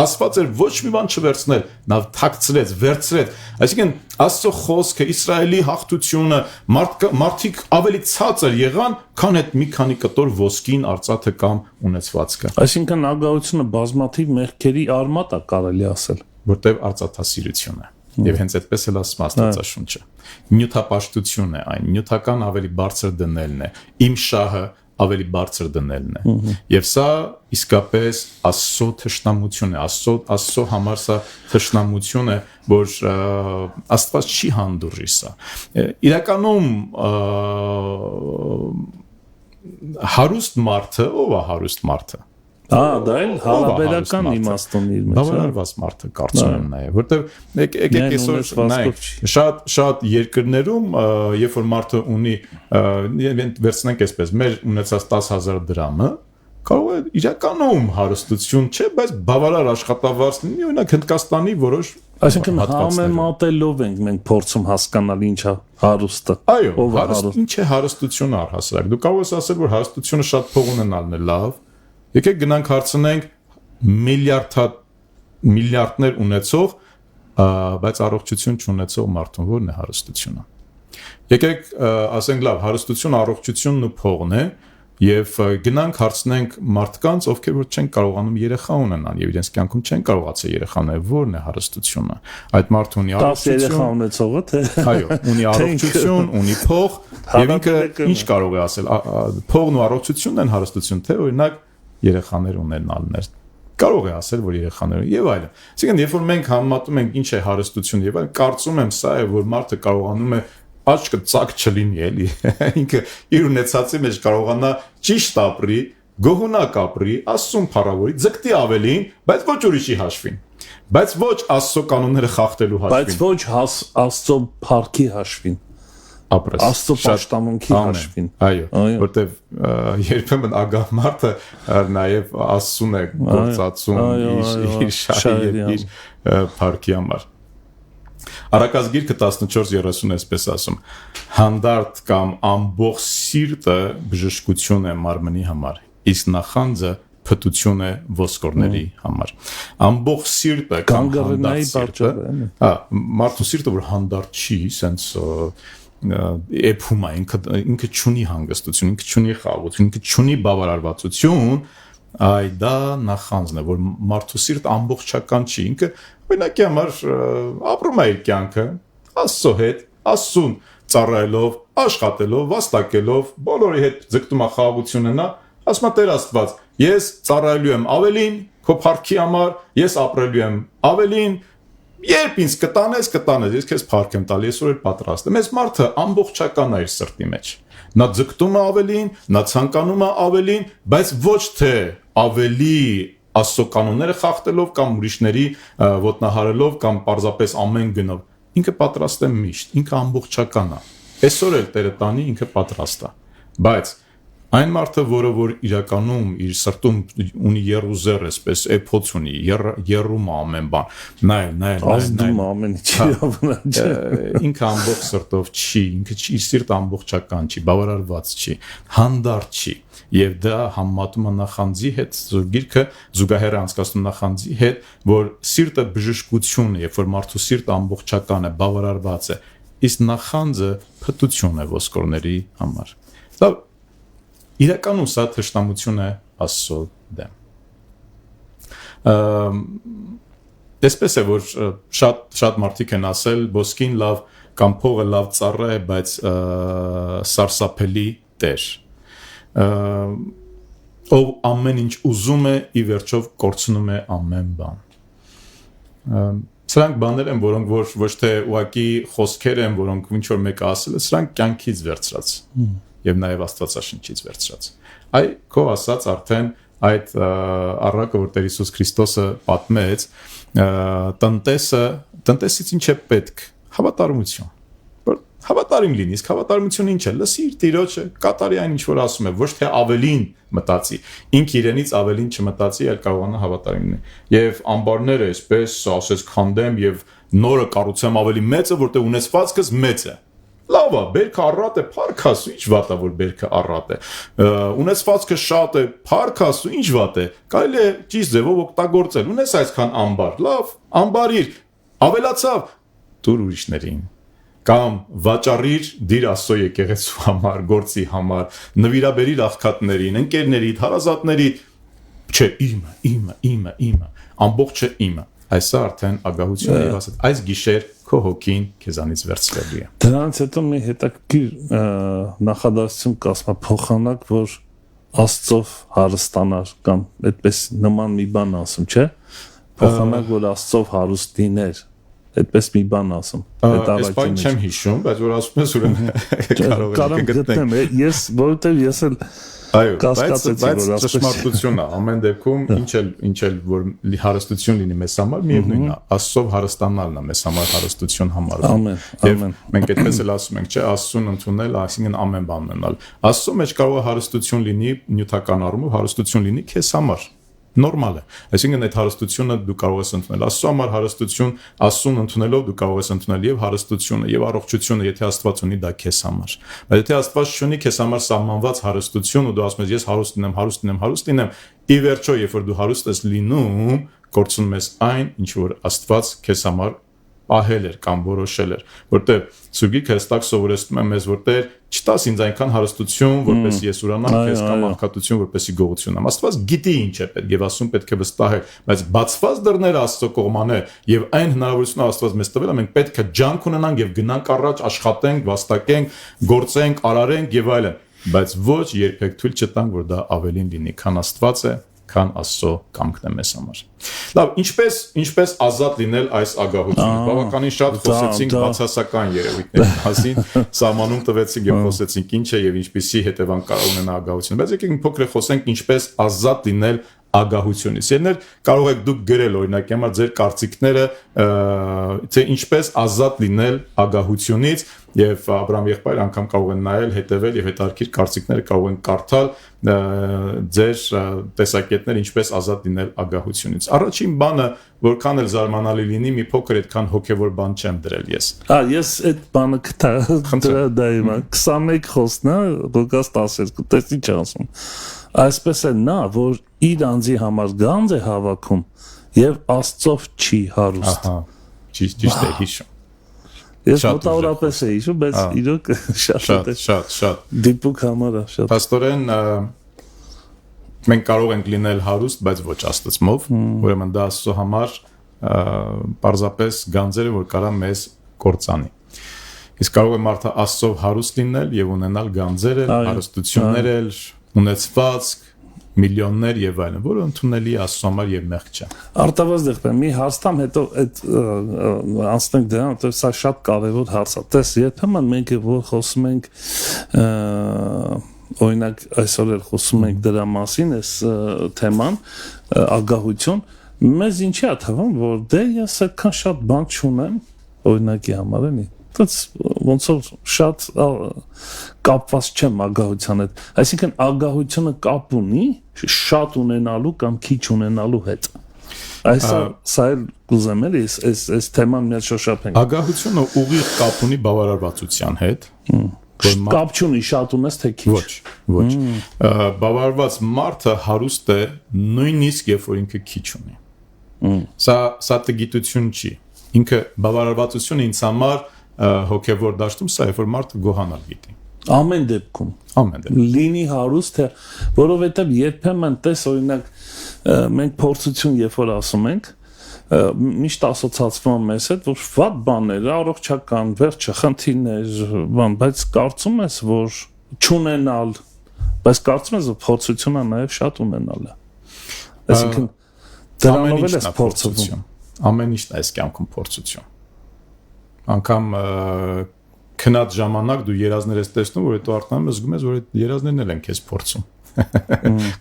ասված էր ոչ մի բան չվերցնել, նա թաքցրեց, վերցրեց, այսինքն Աստծո խոսքը Իսրայելի հաղթությունը մարդիկ ավելի ցածր եղան, քան այդ մի քանի կտոր ոսկին, արծաթը կամ ունեցվածքը։ Այսինքն ագահությունը բազմաթիվ մեղքերի արմատ է կարելի ասել, որտեղ արծաթասիրություն է։ Եվ հենց այդպես էլ ասում Աստվածաշունչը։ Նյութապաշտություն է այն, նյութական ավելի բարձր դնելն է։ Իմ շահը ավելի բարձր դնելն է։ Եվ սա իսկապես Աստծո թշնամություն է, Աստծո համար սա թշնամություն է, որ Աստված չի հանդուրժի սա։ Իրականում հարուստ մարդը, ով է հարուստ մարդը։ Դա էլ հարաբերական իմաստուն իր մեջ։ Բավարարված մարդը կարծում եմ նաև, որտեղ եկեք այսօր նայեք, շատ երկրներում, երբ որ մարդը ունի, վերցնենք այսպես, մեր ունեցած 10,000 դրամը, կարող է իրականում հարստություն չէ, բայց բավարար աշխատավարձ լինի, օրինակ Հնդկաստանի որոշ Այսինքն համեմատելով ենք մենք փորձում հասկանալ ինչ է հարուստը։ Այո, ինչ է հարստությունը առհասարակ։ Դու կարող ես ասել, որ հարստությունը շատ փող ունենալն է լավ։ Եկեք գնանք հարցնենք միլիարդներ ունեցող, բայց առողջություն չունեցող մարդուն ո՞րն է հարստությունը։ Եկեք ասենք լավ, հարստությունը առողջությունն ու փողն է, եւ գնանք հարցնենք մարդկանց, ովքեր որ չեն կարողանում երեխա ունենալ եւ իրենց կյանքում չեն կարողացել երեխա ունենալ, ո՞րն է հարստությունը։ Այդ մարդը ունի առողջություն, 10 երեխա ունեցողը թե այո, ունի առողջություն, ունի փող, եւ ինքը ինչ կարող է ասել, փողն ու առողջությունն են հարստություն, թե օրինակ երեխաներ ունենալն է։ Կարող է ասել, որ երեխաներ եւ այլն։ Այսինքն, երբ որ մենք համեմատում ենք ինչ է հարստություն եւ այլն, կարծում եմ սա է, որ մարդը կարողանում է աչքը ծակ չլինի, էլի։ Ինքը իր ունեցածի մեջ կարողանա ճիշտ ապրի, գոհունակ ապրի, Աստծուն փառավորի, ձգտի ավելին, բայց ոչ ուրիշի հաշվին։ Բայց ոչ Աստծո կանոնները խախտելու հաշվին։ Բայց ոչ Աստծո փառքի հաշվին։ Ապրես։ Աստծո պաշտամունքի հաշվին։ Այո, որտեվ երբեմն ագահ մարդը նաև Աստծուն է գործածում իր շահի եւ իր փառքի համար։ Առակաց գիրքը 14:30 այսպես ասում. հանդարտ կամ ամբողջ սիրտը բժշկություն է մարմնի համար, իսկ նախանձը փտություն է ոսկորների համար։ Ամբողջ սիրտը կամ հանդարտ սիրտը, մարդու սիրտը որ հանդարտ չի, sense էփում է, ինքը չունի հանգստություն, ինքը չունի խաղաղություն, ինքը չունի բավարարվածություն, այ դա նախանձն է, որ մարդու սիրտը ամբողջական չի, ինքը օրինակի համար ապրում է իր կյանքը Աստծո հետ, Աստծուն ծառայելով, աշխատելով, վաստակելով, բոլորի հետ ձգտում է խաղաղություն ունենա, ասում է Տեր Աստված, ես ծառայելու եմ ավելին, քո փառքի համար, ես ապրելու եմ ավելին, երբ ինձ կտանես, ես քեզ փառք եմ տալի, այսօր էլ պատրաստ եմ։ Այս մարդը ամբողջական է իր սրտի մեջ։ Նա ձգտում է ավելին, նա ցանկանում է ավելին, բայց ոչ թե ավելի Աստծո կանոնները խախտելով կամ ուրիշների ոտնահարելով կամ պարզապես ամեն գնով։ Ինքը պատրաստ է միշտ, ինքը ամբողջական է։ Այսօր էլ Տերը տանի, ինքը պատրաստ է։ Բայց այն մարդը, որը որ իրականում իր սրտում ունի երուզեր, այսպես էփոց ունի, երում ամեն բան, ազդում ամեն ինչ, ինքը ամբողջ սրտով չի, ինքը իր սիրտը ամբողջական չի, բավարարված չի, հանդարտ չի, եւ դա համեմատում է նախանձի հետ, գիրքը զուգահեռ է անցկացնում նախանձի հետ, որ սիրտը բժշկություն է, երբ որ մարդու սիրտը ամբողջական է, բավարարված է, իսկ նախանձը փտություն է ոսկորների համար։ Դա իրականում սա թշնամություն է Աստծո դեմ։ Այսպես է, որ շատ մարդիկ են ասել, ոսկին լավ կամ փողը լավ ծառա է, բայց սարսափելի տեր։ Ով ամեն ինչ ուզում է, ի վերջով կորցնում է ամեն բան։ Սրանք բաներ են, որոնք ոչ թե ուղղակի խոսքեր են, որոնք ինչ որ մեկը ասել է, սրանք կյանքից վերցրած եւ նաեւ Աստվածաշնչից վերցրած։ Այ քո ասած արդեն այդ առակը, որ Տեր Հիսուս Քրիստոսը պատմեց, տնտեսից ինչ է պետք, հավատարմություն։ Որ հավատարիմ լինի, իսկ հավատարմությունը ինչ է, լսի իր Տիրոջը, կատարի այն ինչ որ ասում է, ոչ թե ավելին մտածի, ինք իրենից ավելին չմտածի, այլ կարողանա հավատարիմ լինի։ Եվ ամբարները այսպես ասես քանդեմ եւ նորը կառուցեմ ավելի մեծը, որտեղ ունեցվածքս մեծ է։ Լավ է, բերքը առատ է, փառք Աստծո, ինչ վատ է, որ բերքը առատ է։ Ունեցվածքը շատ է, փառք Աստծո, ինչ վատ է։ Կարելի է ճիշտ ձևով օգտագործել։ Ունես այսքան ամբար, լավ, ամբարիր, ավելացավ, դուր ուրիշներին։ Կամ վաճառիր դիր Աստծո եկեղեցու համար, գործի համար, նվիրաբերիր աղքատներին, ընկերներիդ, հարազատներիդ, չէ, իմը, ամբողջը իմը։ Այսա արդեն ագահություն է ասած, այս գիշեր քո հոգին քեզանից վերցրելու է։ Դրանից հետո մի հետաքրքիր նախադասություն կասма փոխանակ, որ Աստծով հարստանար կամ այդպես նման մի բան ասում, չէ՞։ Փոխանակ որ Աստծով հարուստ լիներ, այդպես մի բան ասում։ Այս բանը չեմ հիշում, բայց որ ասում ես ուրեմն կարող եմ գտնեմ, ես որովհետև ես էլ այո, բայց ճշմարտությունն է, ամեն դեպքում ինչ էլ որ հարստություն լինի մեզ համար, միևնույնն է, Աստծով հարստանալն է մեզ համար հարստություն համարվում։ Եվ մենք այդպես էլ ասում ենք, չէ, Աստծուն ընդունել, այսինքն ամեն բան ունենալ։ Աստծո մեջ կարող է հարստություն լինի նյութական առումով, հարստություն լինի քեզ համար։ Նորմալ է։ Այսինքն այդ հարստությունը դու կարող ես ընդունել։ Աստծո համար հարստություն, Աստծուն ընդունելով դու կարող ես ընդունել եւ հարստությունը եւ առողջությունը, եթե Աստված ունի դա քեզ համար։ Բայց եթե Աստված չունի քեզ համար սահմանված հարստություն ու դու ասում ես ես հարուստ լինեմ, հարուստ լինեմ, ի վերջո երբ որ դու հարուստ ես լինում, կորցնում ես այն, ինչ որ Աստված քեզ համար ահել էր կամ որոշել էր, որտեղ Սուրգիկ հստակ սովորեցնում է մեզ, որտեղ չտաս ինձ այնքան հարստություն, որպես ես ուրանամ քեզ կամ աղքատություն, որպեսի գողություն եմ։ Աստված գիտի ինչ է պետք եւ ասում պետք է վստահել, բայց բացված դռները Աստծո կողման է եւ այն հնարավորությունը Աստված մեզ տվել է, մենք պետք է ջանք ունենանք եւ գնանք առաջ, աշխատենք, վաստակենք, գործենք, արարենք եւ այլն, բայց ոչ երբեք թույլ չտանք, որ դա ավելին լինի, քան Աստված է, քան Աստծո կամքն է մեզ համար։ Լավ, ինչպես ազատ լինել այս ագահությունից։ Բավականին շատ խոսեցինք բացասական երևույթների մասին, սահմանում տվեցինք եւ խոսեցինք ինչ է եւ ինչպիսի հետևանք կարող ունենա ագահությունը։ Բայց եկեք մի փոքր խոսենք ինչպես ազատ լինել ագահությունից։ Երներ կարող եք դուք գրել օրինակ համար ձեր կարծիքները, թե ինչպես ազատ լինել ագահությունից եւ Աբրահամ եղբայրը անգամ կարող են նայել, հետեւել եւ հետարքիր կարծիքները կարող են կարդալ ձեր տեսակետները ինչպես ազատ լինել ագահությունից։ Առաջին բանը, որքան էլ զարմանալի լինի, մի փոքր այդքան հոգեվոր բան չեմ դրել ես։ Ես այդ բանը կտա դայմա 21 խոսքն է, Ղուկաս 12, տես ինչ ասում։ Այսպես է նա, որ իր անձի համար գանձ է հավաքում եւ Աստծով չի հարուստ։ Ահա, ճիշտ է հիշում։ Ես մոտավորապես էի հիշում, բայց իրոք շատ դիպուկ համար է շատ։ Պաստորեն մենք կարող ենք լինել հարուստ, բայց ոչ Աստծով, ուրեմն դա Աստծո համար պարզապես գանձերը, որ կարա մեզ կործանի։ Իսկ կարող է մարդը Աստծով հարուստ լինել եւ ունենալ գանձեր, հարստություններ, ունեցվածք, միլիոններ եւ այլն, որը ընդունելի է Աստծո համար եւ մեղք չէ։ Արտավազդ եղբայր, մի հարստամ հետո այդ անցնենք դրան, որտեղ սա շատ կարևոր հարց է։ Տես, երբեմն մենք որ խոսում ենք օրինակ այսօր էլ խոսում ենք դրա մասին, այս թեման, ագահություն, մեզ ինչի է թվում, որ դե ես այդքան շատ բան չունեմ, օրինակի համար էլի։ Ոնց որ շատ կապված չեմ ագահության հետ։ Այսինքն ագահությունը կապ ունի շատ ունենալու կամ քիչ ունենալու հետ։ Սա էլ կուզեմ էլի այս թեման մի հատ շոշափենք։ Ագահությունը ուղիղ կապ ունի բավարարվածության հետ։ Կապ չունի շատ ունես թե քիչ։ Ոչ։ Բավարարված մարդը հարուստ է նույնիսկ երբ որ ինքը քիչ ունի։ Սա տգիտություն չի։ Ինքը բավարարվածությունը ինձ համար հոգևոր դաշտում սա է, որ մարդը գոհանալ գիտի։ Ամեն դեպքում։ Լինի հարուստ, թե որովհետև երբեմն տես օրինակ մենք փորձություն երբ որ ասում ենք, միշտ ասոցացվում մեզ հետ, որ վատ բաներ, առողջական, վերջը խնդիրներ, բայց կարծում ես, որ չունենալ, բայց կարծում ես, որ փորձությունը նաև շատ ունենալ է։ Այսինքն դրանով էլ է փորձություն։ Ամեն ինչն է այս կյանքում փորձություն։ Անկամ քնած ժամանակ դու երազներ ես տեսնում, որ հետո արտանում ես զգում ես, որ այդ երազներն էլ են քեզ փորձում։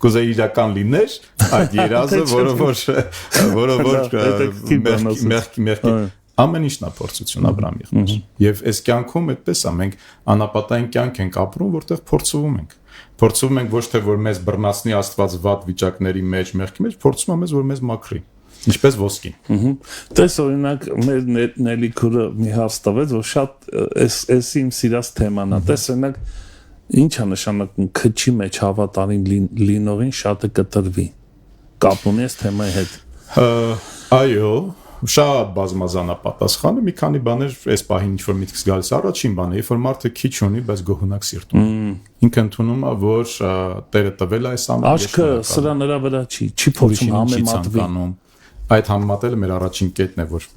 Կուզե իրական լիներ այդ երազը, որը մեղքի ամեն ինչն է փորձություն Աբրահամ եղբայր։ Եվ այս կյանքում այդպես է, մենք անապատային կյանք ենք ապրում, որտեղ փորձվում ենք։ Փորձում ենք ոչ թե որ մեզ բռնացնի Աստված վատ վիճակների մեջ, մեղքի մեջ, փորձում է մեզ որ մեզ մաքրի։ Ինչպես ոսկին։ Տես օրինակ մեր Նելիքուրը մի հարց տվեց, որ շատ էս իմ սիրած թեման է։ Տես օրինակ ինչ է նշանակում քչի մեջ հավատարիմ լինողին շատը կտրվի։ Կապ ունի այս թեմայի հետ։ Այո, շատ բազմազան է պատասխանը, մի քանի բաներ այս պահին ինչ որ միտքս գալիս։ Առաջին բանը, երբ որ մարդը քիչ ունի, բայց գոհունակ սիրտում։ Ինքը ընդունում է, որ Տերը տվել է այս ամենը։ Աչքը սրա նրա վրա չի փորձում համեմատվել։ Այդ համեմատելը մեր առաջին կետն է, որ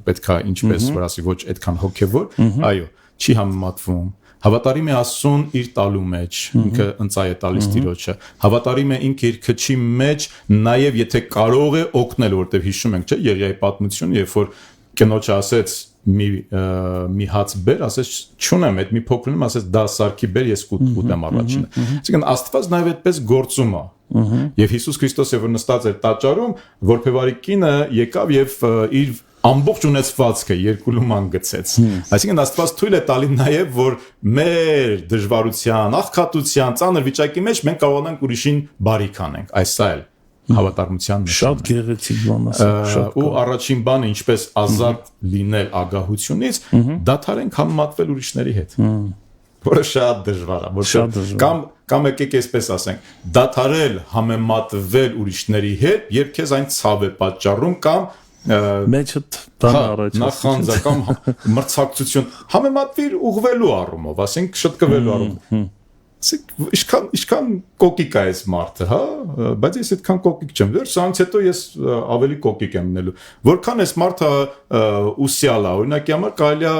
պետքա ինչպես որ ասի ոչ այդքան հոգևոր, այո, չի համեմատվում, Հավատարիմ է Աստծուն իր տալու մեջ, ինքը ընծայ է տալիս Տիրոջը։ Հավատարիմ է ինքը իր քչի մեջ, նաև եթե կարող է օգնել, որտեղ հիշում ենք, չէ, Եղիայի պատմությունը, երբ որ կնոջը ասեց մի հաց բեր, ասեց չունեմ, այդ մի փոքրում ասեց դա սարքի բեր, ես կուտեմ առաջինը։ Այսինքն Աստված նաև այդպես գործում է։ Եվ Հիսուս Քրիստոսը որ նստած էր տաճարում, որբևարի կինը եկավ եւ իր ամբողջ ունեցվածքը երկուլուման գցեց։ Այսինքն Աստված թույլ է տալի նաև որ մեր դժվարության, աղքատության, ծանր վիճակի մեջ մենք կարողանանք ուրիշին բարիք անենք։ Այս սա էլ հավատարմության շատ գեղեցիկ բան է, շատ ու առաջին բանը ինչպես ազատ լինել ագահությունից, դադարենք համեմատվել ուրիշների հետ, որը շատ դժվար է, կամ եկեք այսպես ասենք, դադարել համեմատվել ուրիշների հետ, երբ քեզ այն ցավ է պատճառում կամ մեջդ բան առաջ նախանձ կամ մրցակցություն համեմատվիր ուղղվելու առումով, ասենք շտկվելու առումով Իշքան կոկիկ է այս մարդը, հա, բայց ես այդքան կոկիկ չեմ, դեռ սրանից հետո ես ավելի կոկիկ եմ լինելու։ Որքան այս մարդը ուսյալ է, օրինակի համար կարելի է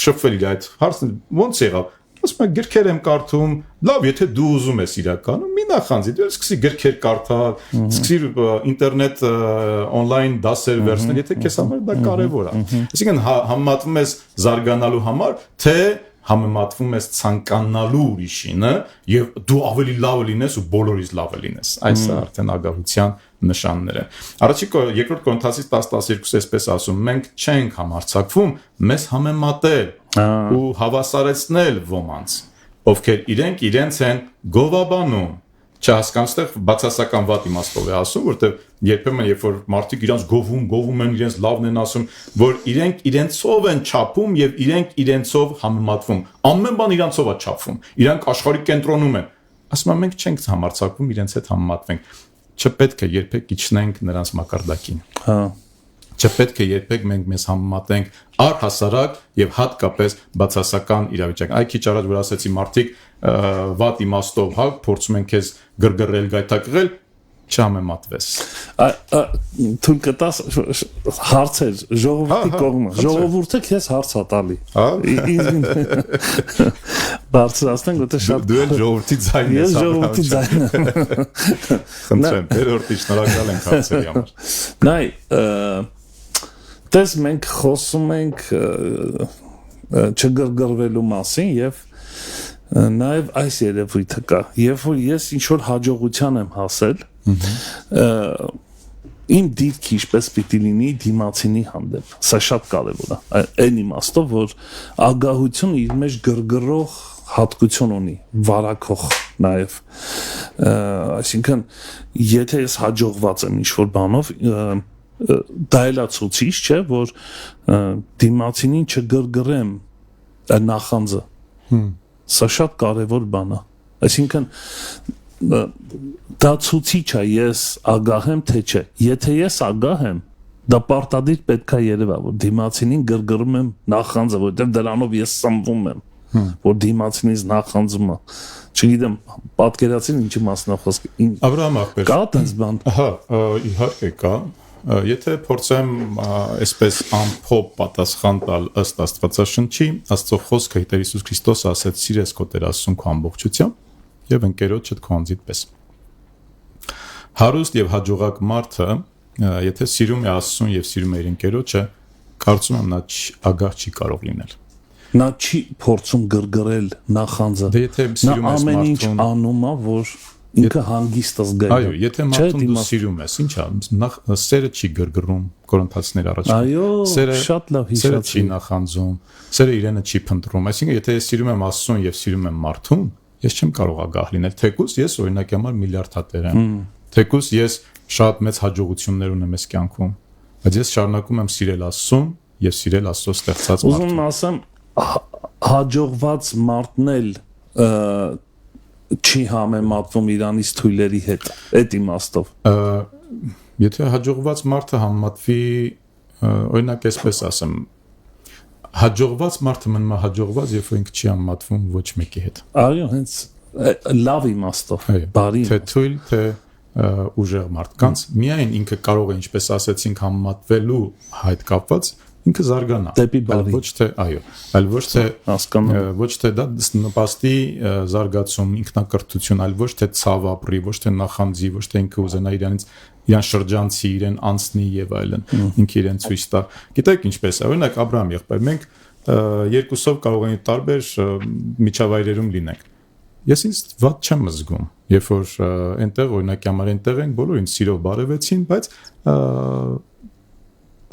շփվել իր այդ հարցը ո՞նց եղավ։ Ասում եմ գրքեր եմ կարդում, լավ, եթե դու ուզում ես իրականում, մի նախանձի, դու սկսի գրքեր կարդալ, սկսի ինտերնետ on-line դասեր վերցնել, եթե քեզ համար դա կարևոր է։ Այսինքն համեմատվում ես զարգանալու համար, թե համեմատվում ես ցանկանալու ուրիշինը եւ դու ավելի լավը լինես ու բոլորից լավը լինես։ Այս է արդեն ագահության նշանները։ Երկրորդ Կորինթացիս 10:12 էսպես ասում, մենք չենք համարձակվում մեզ համեմատել ու հավասարեցնել ոմանց, ովքեր իրենց են գովաբանում։ Չհասկանստեղ բացասական վատ իմաստով է ասում, որտեղ երբեմն երբ որ մարդիկ իրենց գովում են, իրենց լավն են ասում, որ իրենցով են չափում եւ իրենցով համեմատվում։ Ամեն բան իրենցով է չափվում։ Իրանք աշխարհի կենտրոնում են։ Ասում եմ մենք չենք համարձակվում իրենց հետ համեմատվենք։ Չպետք է երբեք իջնենք նրանց մակարդակին։ Հա։ Չպետք է երբեք մենք մեզ համեմատենք առհասարակ եւ հատկապես բացասական իրավիճակ։ Այ քիչ առաջ որ ասեցի մարդիկ վատ իմաստով, հա, փորձում են քեզ գրգռել, գայթակղել, չհամեմատվես։ Թույլ կտաս հարցեր ժողովրդի կողմը, ժողովուրդը քեզ հարց է տալի։ Բարձրացնենք, որտեղ շատ դու էլ ժողովրդի ձայնն ես։ Ես ժողովրդի ձայնը։ Խնդրեմ, երրորդի շնորհակալ ենք հարցերի համար։ Նայ, դες մենք խոսում ենք չգրգռվելու մասին եւ նաև այս երևույթը կա, երբ որ ես ինչ-որ հաջողության եմ հասել, իմ դիրքը ինչպես պիտի լինի դիմացինի հանդեպ, սա շատ կարևոր է, այն իմաստով, որ ագահությունը իր մեջ գրգռող հատկություն ունի, վարակող նաև, այսինքն, եթե ես հաջողված եմ ինչ-որ բանով, դա էլ ցույց չէ, որ դիմացինին չգրգռեմ նախանձը, Սա շատ կարևոր բան է։ Այսինքն դա ցույց է ես ագահ եմ թե չէ։ Եթե ես ագահ եմ, դա պարտադիր պետք է երևա, որ դիմացինին գրգռում եմ նախանձը, որովհետև դրանով ես սնվում եմ, որ դիմացինից նախանձում է։ Չգիտեմ, պատկերացին ինչի մասն է խոսքը։ Աբրահամ ախպեր։ Կա տես բան։ Ահա, իհարկե կա։ Եթե փորձեմ այսպես ամփոփ պատասխան տալ ըստ Աստվածաշնչի, Աստծո խոսքը Տեր Հիսուս Քրիստոսը ասեց՝ «Սիրես քո Տեր Աստծուն քո ամբողջությամբ եւ ընկերոջդ քո անձիդ պես»։ Հարուստ եւ հաջողակ մարդը, եթե սիրում է Աստծուն եւ սիրում է իր ընկերոջը, կարծում եմ նա ագահ չի կարող լինել։ Նա չի փորձում գրգռել նախանձը։ Դե եթե սիրում ես ամեն ինչ անում է, որ ինքը հանգիստ զգա։ Այո, եթե մարդուն դու սիրում ես, ի՞նչ է, նախ սերը չի գրգռում, Կորինթացիներ առաջ։ Այո, շատ լավ հիշեցի։ Սերը չի նախանձում, սերը իրենը չի փնտրում, այսինքն եթե ես սիրում եմ Աստծուն եւ սիրում եմ մարդուն, ես չեմ կարող ագահ լինել, թեկուզ ես օրինակի համար միլիարդատեր եմ, թեկուզ ես շատ մեծ հաջողություններ ունեմ այս կյանքում, բայց ես շարունակում եմ սիրել Աստծուն եւ սիրել Աստծո ստեղծած մարդուն։ Ուզում ասեմ, հաջողված մարդն էլ չի համեմատվում իրանից թույլերի հետ, այդ իմաստով։ Եթե հաջողված մարդը համեմատվի, օրինակ այսպես ասեմ, հաջողված մարդը մնում է հաջողված, երբ որ ինքը չի համեմատվում ոչ մեկի հետ։ Այո, հենց լավ իմաստով, բարի։ Թե թույլ, թե ուժեղ մարդկանց, միայն ինքը կարող է, ինչպես ասեցինք, համեմատվելու հայտ կապված, ինքը զարգանա, դեպի բարի, ոչ թե այո, այլ ոչ թե հասկանում, ոչ թե դա նպաստի զարգացում, ինքնակրթություն, այլ ոչ թե ցավ ապրի, ոչ թե նախանձի, ոչ թե ինքը ուզենա իրան շրջանցի, իրեն անցնի եւ այլն, ինքը իրեն ցույց տա։ Գիտեք ինչպես է, օրինակ Աբրահամ եղբայր, մենք երկուսով կարող ենք տարբեր միջավայրերում լինենք։ Ես ինձ վատ չեմ զգում, երբ որ այնտեղ օրինակի համար այնտեղ ենք, բոլորը ինձ սիրով բարևեցին, բայց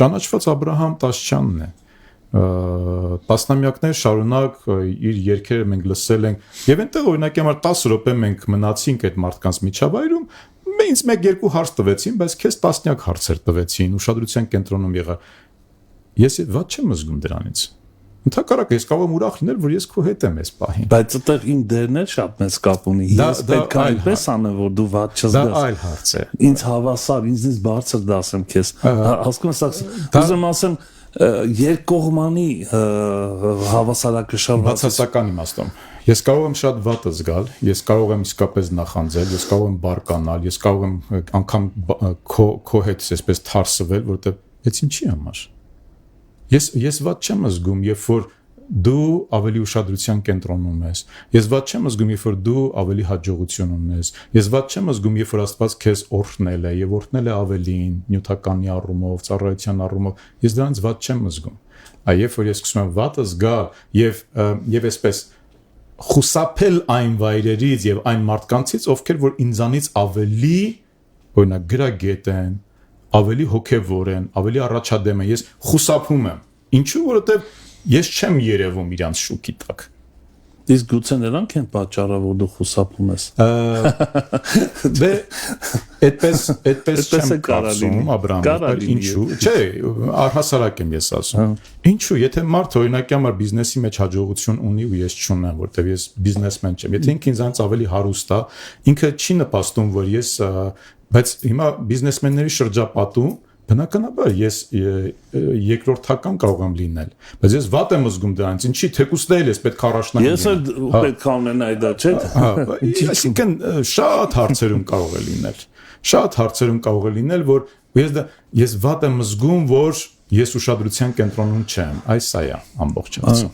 ճանաչված Աբրահամ Տաշչյանն է։ Տասնամյակներ շարունակ իր երգերը մենք լսել ենք, եւ այնտեղ օրինակի համար 10 րոպե մենք մնացինք այդ մարդկանց միջավայրում, ինձ 1-2 հարց տվեցին, բայց քեզ տասնյակ հարցեր տվեցին, ուշադրության կենտրոնում եղա։ Ես վատ չեմ զգում դրանից։ Ընդհակառակը ես կարող եմ ուրախ լինել, որ ես քո հետ եմ այս պահին։ Բայց այդտեղ իմ դերն էլ շատ մեծ կապ ունի։ Ես պետք է այնպես անեմ, որ դու վատ չզգաս։ Դա այլ հարց է։ Ինձ հավասար, ինձնից բարձր դասեմ քեզ։ Հասկանում ես, ուզում ասեմ երկկողմանի հավասարակշռ բացասական իմաստով։ Ես կարող եմ շատ վատ զգալ, ես կարող եմ իսկապես նախանձել, ես կարող եմ բարկանալ, ես կարող եմ անգամ քո հետ այսպես թարսվել, որտեղ այս ինչի համար։ Ես վատ չեմ զգում, երբ որ դու ավելի ուշադրության կենտրոնում ես։ Ես վատ չեմ զգում, երբ որ դու ավելի հաջողություն ունես։ Ես վատ չեմ զգում, երբ որ Աստված քեզ օրհնել է եւ օրհնել է ավելին, նյութականի առումով, ծառայության առումով։ Ես դրանից վատ չեմ զգում։ Այ երբ որ ես սկսում եմ վատը զգալ եւ այսպես խուսափել այն վայրերից եւ այն մարդկանցից, ովքեր որ ինձանից ավելի օրինակ գրագետ են, ավելի հոգևոր են, ավելի առաջադեմ են, ես խուսափում եմ։ Ինչու՞, որովհետև ես չեմ երևում իրանց շուքի տակ։ Իսկ գուցե նրանք են պատճառը, որ դու խուսափում ես։ Դե այդպես չեմ կարծում, Աբրահամ, ինչու՞։ Չէ, առհասարակ եմ ես ասում։ Ինչու՞, եթե մարդը օրինակի համար բիզնեսի մեջ հաջողություն ունի ու ես չունեմ, որտեվ ես բիզնեսմեն չեմ։ Եթե ինքը ինձանից ավելի հարուստ է, ինքը չի նպաստում, որ ես բայց հիմա բիզնեսմենների շրջապատում բնականաբար ես երկրորդական կարող եմ լինել, բայց ես վատ եմ զգում դրանից, ինչի թեկուզ դել ես պետք է առաջնային։ Ես էլ պետք է ունենայի դա, չէ՞։ Այսինքն շատ հարցերում կարող է լինել։ Շատ հարցերում կարող է լինել, որ ես վատ եմ զգում, որ ես ուշադրության կենտրոնում չեմ։ Այս սա է ամբողջացում։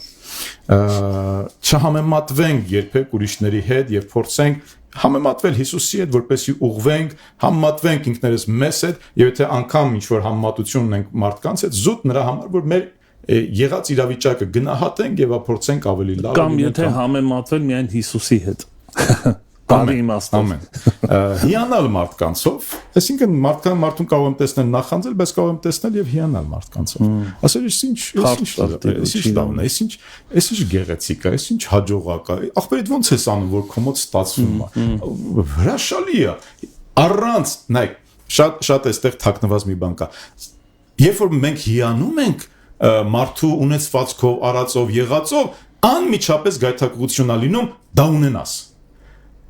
Չհամեմատվենք երբեք ուրիշների հետ եւ փորձենք համեմատվել Հիսուսի հետ, որպեսզի ուղղվենք, համեմատվենք ինքներս մեզ հետ, եւ եթե անգամ ինչ-որ համեմատություն ունենք մարդկանց հետ, զուտ նրա համար, որ մեր եղած իրավիճակը գնահատենք եւ փորձենք ավելի լավ կամ եթե համեմատվել միայն Հիսուսի հետ։ Բարի իմաստով։ Ամեն։ Հիանալ մարդկանցով, այսինքն մարդուն կարող եմ տեսնել նախանձել, բայց կարող եմ տեսնել եւ հիանալ մարդկանցով։ Ասել ինչ լավն է, ինչ գեղեցիկ է, ինչ հաջողակ է։ Ախպեր ոնց ես անում, որ կոմոդ ստացվում է։ Հրաշալի է։ Առանց, նայ, շատ էստեղ թաքնված մի բան կա։ Երբ որ մենք հիանում ենք մարդու ունեցվածքով, արածով, եղածով, անմիջապես գայթակղություն է լինում դա ունենաս։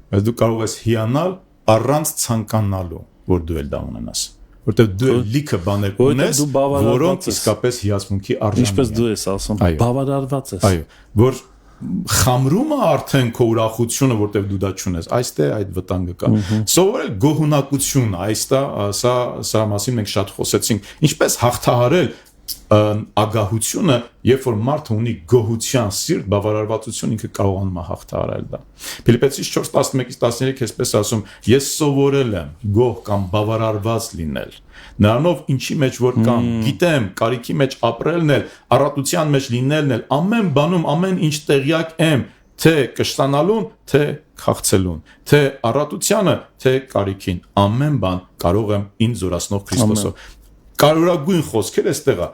Բայց դու կարող ես հիանալ առանց ցանկանալու, որ դու էլ դա ունենաս, որտեղ դու լիքը բաներ ունես, որոնք իսկապես հիացմունքի արժանի են։ Ինչպես դու ես ասում, բավարարված ես։ Այո, որ խամրում է արդեն քո ուրախությունը, որտեղ դու դա չունես, այստեղ այդ վտանգը կա։ Սովորել գոհունակությունը, սա մասին մենք շատ խոսեցինք, ինչպես հաղթահարել ագահությունը, երբ որ մարդը ունի գոհության սիրտ, բավարարվածություն, ինքը կարողանում է հաղթահարել դա։ Ֆիլիպպեցիս 4:11-13 այսպես ասում. Ես սովորել եմ գոհ կամ բավարարված լինել։ Նրանով ինչի մեջ որ կամ գիտեմ, կարիքի մեջ ապրելն էլ, առատության մեջ լինելն էլ, ամեն բանում ամեն ինչ տեղյակ եմ, թե կշտանալուն, թե քաղցելուն, թե առատությանը, թե կարիքին, ամեն բան կարող եմ ինձ զորացնող Քրիստոսով։ Կարևորագույն խոսքեր էստեղ է։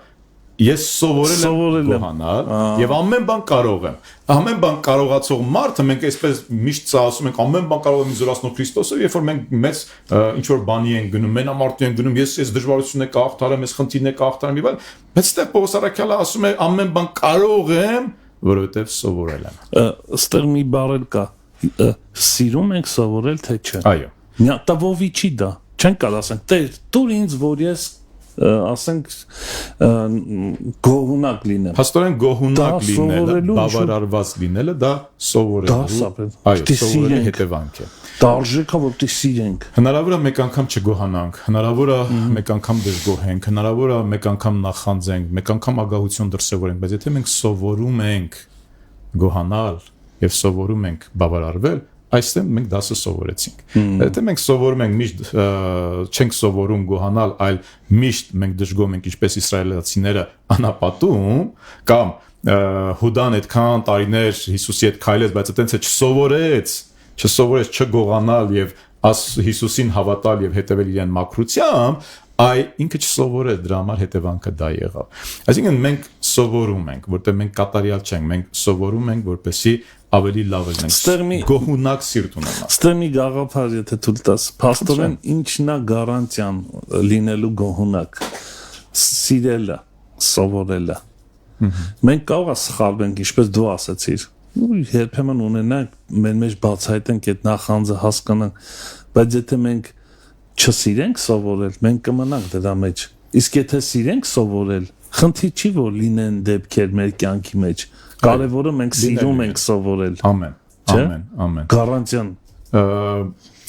Ես սովորել եմ գոհանալ եւ ամեն բան կարող եմ։ Ամեն բան կարողացող մարդը մենք այսպես միշտ ասում ենք ամեն բան կարող եմ զորացնող Քրիստոսով, երբ որ մենք մեծ ինչ որ բանի են գնում, մենամարտի են գնում, ես դժվարություններ կհաղթարեմ, ես խնդիրներ կհաղթարեմ եւ այլ, բայց այստեղ Պողոս առաքյալը ասում է ամեն բան կարող եմ, որովհետեւ սովորել եմ։ Այստեղ մի բառ էլ կա։ Սիրում ենք սովորել թե չէ։ Այո։ Դա ովիչի դա։ Չեն կարող ասենք, Տեր, դուր ինձ որ ես ասենք գոհունակ լինեմ։ Հաստորեն գոհունակ լինելը, բավարարված լինելը դա սովորելու, այո, սովորելու հետևանք է։ Դարժեքա որտի սիրենք։ Հնարավոր է մեկ անգամ չգոհանանք, հնարավոր է մեկ անգամ դժգոհենք, հնարավոր է մեկ անգամ նախանձենք, մեկ անգամ ագահություն դրսևորենք, բայց եթե մենք սովորում ենք գոհանալ եւ սովորում ենք բավարարվել, այստեղ մենք դասը սովորեցինք։ Եթե մենք սովորում ենք միշտ չենք սովորում գոհանալ, այլ միշտ մենք դժգոհում ենք, ինչպես իսրայելացիները անապատում, կամ Հուդան այդքան տարիներ Հիսուսի հետ քայլեց, բայց այտենց է չսովորեց չգողանալ եւ Հիսուսին հավատալ եւ հետեւել իրեն մաքրությամբ, ինքը չսովորեց, դրա համար հետևանքը դա եղավ։ Այսինքն մենք սովորում ենք, որտեղ մենք կատարյալ չենք, մենք սովորում ենք, որպեսզի ավելի լավ ենք գոհունակ սիրտ ունենալ։ Ստեղ մի գաղափար, եթե թույլ տաս, փաստորեն ինչն է գարանտիան լինելու գոհունակ, սիրելը, սովորելը։ Մենք կարող է սխալվենք, ինչպես դու ասացիր, երբեմն ունենանք, մեր մեջ բացահայտենք այդ նախանձը, հասկանանք, բայց եթե մենք չսիրենք սովորել, մենք կմնանք դրա մեջ։ Իսկ եթե սիրենք սովորել, խնդիր չի, որ լինեն դեպքեր մեր կյանքի մեջ։ Կարևորը մենք սիրում ենք սովորել։ Ամեն։ Գարանտիան։